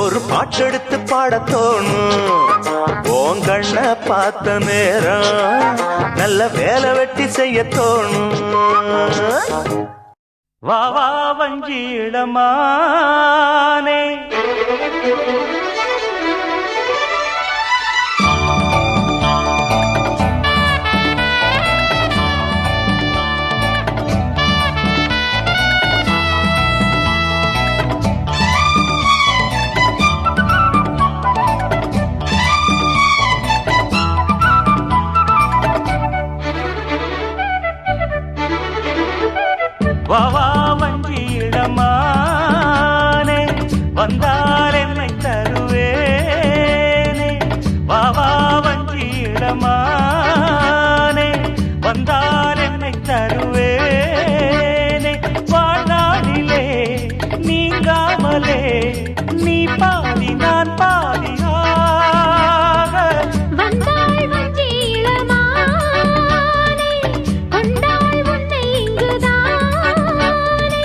ஒரு பாட்டெடுத்து பாடத் தோணும். உன் கண்ணை பார்த்த நேரம் நல்ல வேலை வெட்டி செய்ய தோணும். வா வா வஞ்சிடமானே, வா வா வஞ்சிடமானே, வந்தால் என்னை தருவேனே. வா வா வஞ்சிடமானே, வந்தால் என்னை தருவேனே. வாழ்நாளிலே நீங்காமலே நீ பாதி நான் பாதியாக. வந்தாள் வஞ்சி இளமானே, கொண்டாள் உன்னை இங்குதானே.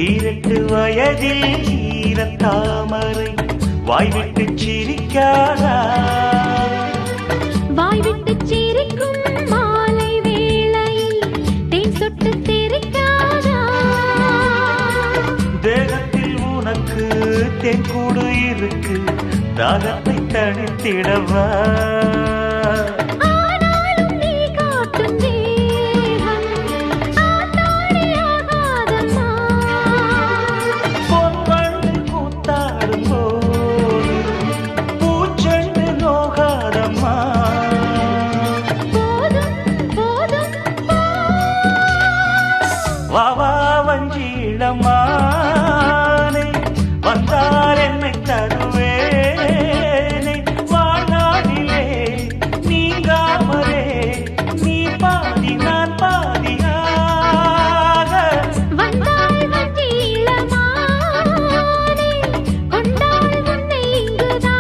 ஈரட்டு வயதில் ஈரத்தாமரை வாய்விட்டு சிரிக்காதா. வாய் விட்டு சிரிக்கும் மாலை வேளையில் தேன் சொட்டு தெரிக்காதா. தேகத்தில் உனக்கு தென்கூடு இருக்கு, தாகத்தை தணித்திடவா. ஆனாலும் நீ காட்டும் தேகம் ஆத்தாடியாகாதம்மா. பொன்வண்டு கூத்தாடும் போது பூச்செண்டு நோகாதம்மா. போதும் போதும் வா வா வஞ்சிடமானே, வந்தால் என்னை தருவேனே. வாழ்நாளிலே நீங்காமலே நீ பாதி நான் பாதியாக. வந்தாள் வஞ்சி இளமானே, கொண்டாள் உன்னை இங்குதானே.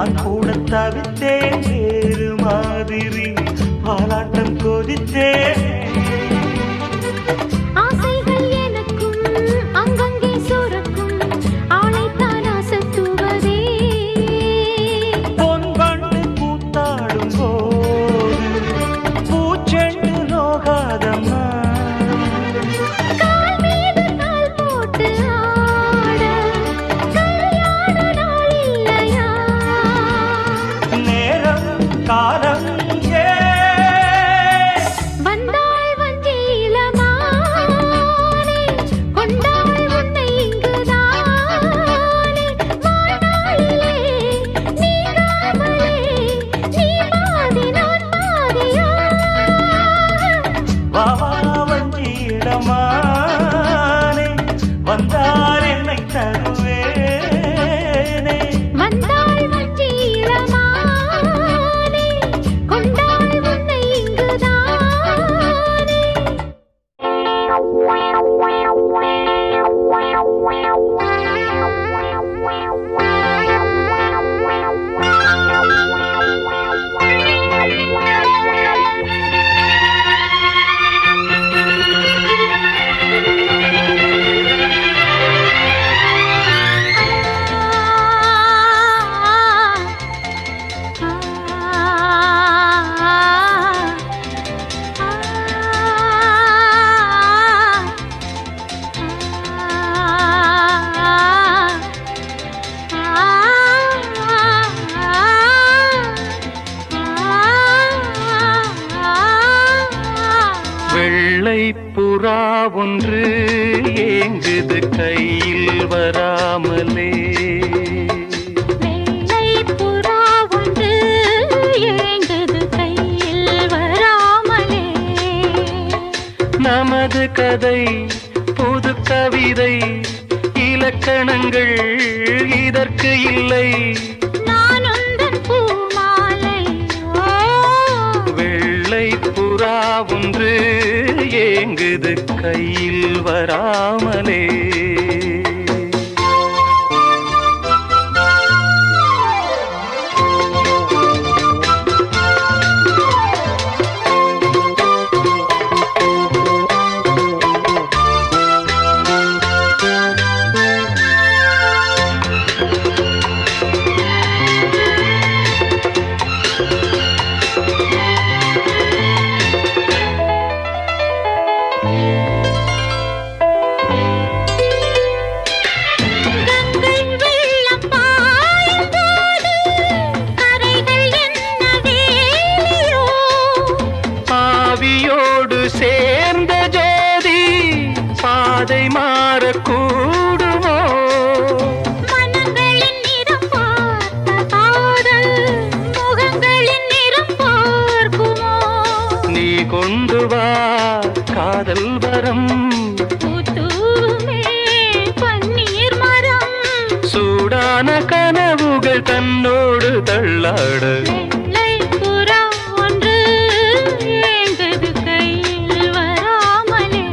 நான் கூட தவித்தேன் வேறு மாதிரி பாலாட்டம் கொதித்தேன் ஆசைகள் எனக்கும் அங்கங்கே சுரக்கும் ஆளைத்தான் அசத்துவதே பொன்வண்டு கூத்தாடும் போது பூச்செண்டு நோகாதம்மா கால் மீது கால் போட்டு ஆட கல்யாண நாள் இல்லையா நேரம் காலம் ஏ வந்தாள் வஞ்சியிலமானே கொண்டாள் உன்னை இங்குதானே வானாளிலே நீங்காமலே நீ பாதி நான் பாதியா வாவஞ்சியிடமானே வந்தார் என்னை தருவேனே வந்தாள் வஞ்சியிலமானே கொண்டாள் உன்னை இங்குதானே வெள்ளை புறா ஒன்று ஏங்குது கையில் வராமலே வெள்ளை புறா ஒன்று ஏங்குது கையில் வராமலே நமது கதை புது கவிதை இலக்கணங்கள் இதற்கு இல்லை நான் உந்தன் பூமாலை ஓ வெள்ளை புறா ஒன்று ஏங்குது கையில் வராமலே கங்கை வெள்ளம் பாயும் போது கரைகள் என்ன வேலியோ ஆவியோடு சேர்ந்த ஜோதி பாதை மாறக்கூடுமோ மனங்களின் நிறம் பார்த்த காதல் முகங்களின் நிறம் பார்க்குமோ நீ கொண்டு வா காதல் வரம் பூத்தூமே பன்னீர் மரம் சூடான கனவுகள் தன்னோடு தள்ளாட வெள்ளை புறா ஒன்று ஏங்குது கையில் வராமலே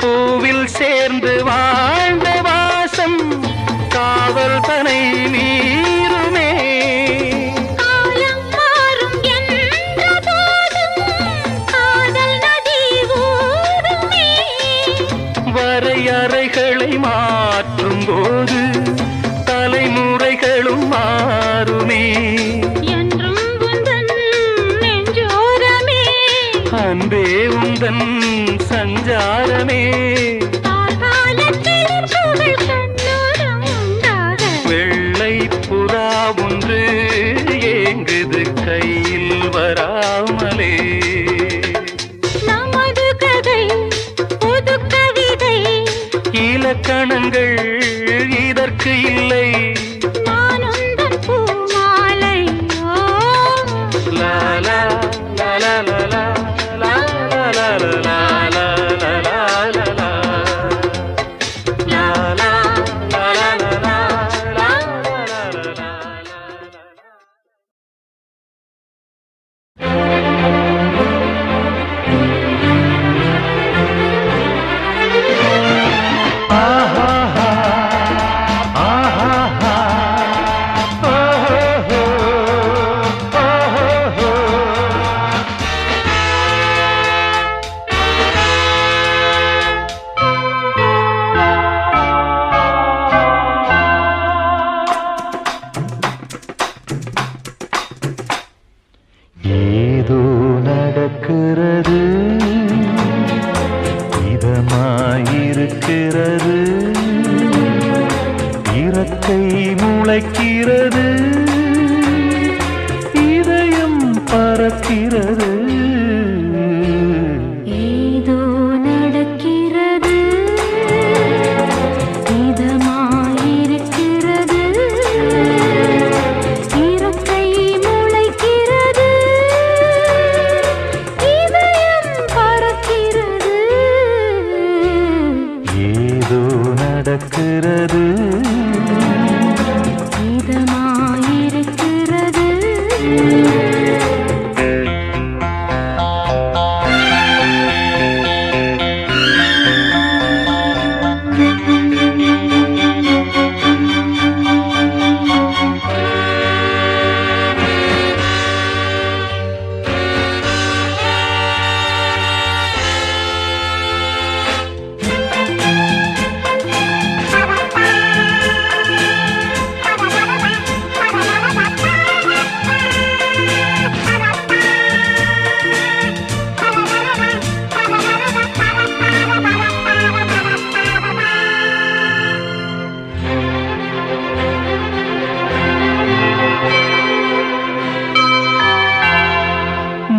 பூவில் சேர்ந்து வாழ்ந்த வாசம் காவல் பனை நீருமே காலம் மாறும் என்ற போதும் காதல் நதி ஊருமே வரையறைகளை மாற்றும் போது தலைமுறைகளும் மாறுமே என்றும் உந்தன் நெஞ்சோரமே அன்பே உந்தன் சஞ்சாரமே காலத்தில் புகழ் கண்ணோரம் உண்டாக வெள்ளை புறா ஒன்று ஏங்குது கையில் வராமலே நமது கதை புது இதமாயிருக்கிறது இறக்கை முளைக்கிறது இதயம் பறக்கிறது ஏதோ நடக்கிறது இதமாயிருக்கிறது இறக்கை முளைக்கிறது இதயம் பறக்கிறது ஏதோ நடக்கிறது இதமாயிருக்கிறது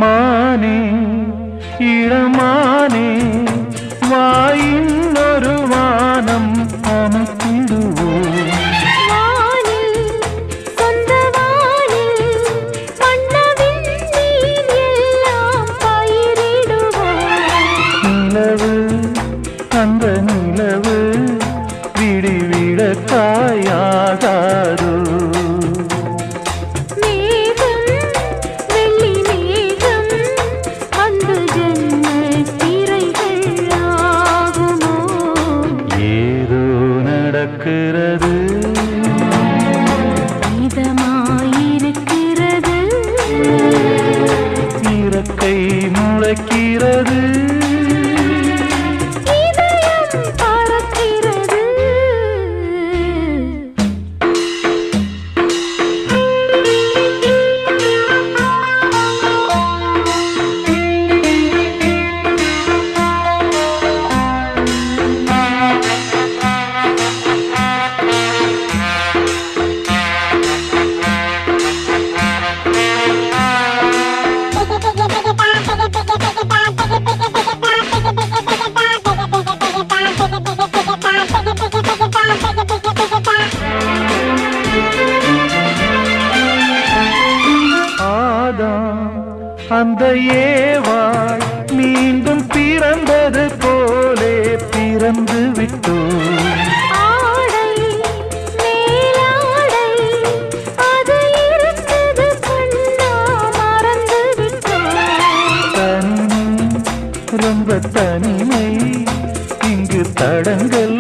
மானே இளமானே வாயின் ஒரு வானம் அமைத்திடுவோம் வானில் சொந்த வானில் மன்னவின் நீர் எல்லாம் பயிரிடுவோம் நிலவு அந்த நிலவு விடிவிட காயாகாதோ மேகம் வெள்ளி மேகம் அந்த ஜன்னல் திரைகள் ஆகுமோ ஏதோ நடக்கிறது இதமாயிருக்கிறது இறக்கை முளைக்கிறது இதயம் பறக்கிறது ஆதாம் அந்த ஏவாள் மீண்டும் பிறந்தது போலே பிறந்து விட்டோம் ஆடை மேலாடை அது இருக்குது கண்ணா மறந்து விட்டோம் தனிமை ரொம்ப தனிமை இங்கு தடங்கள்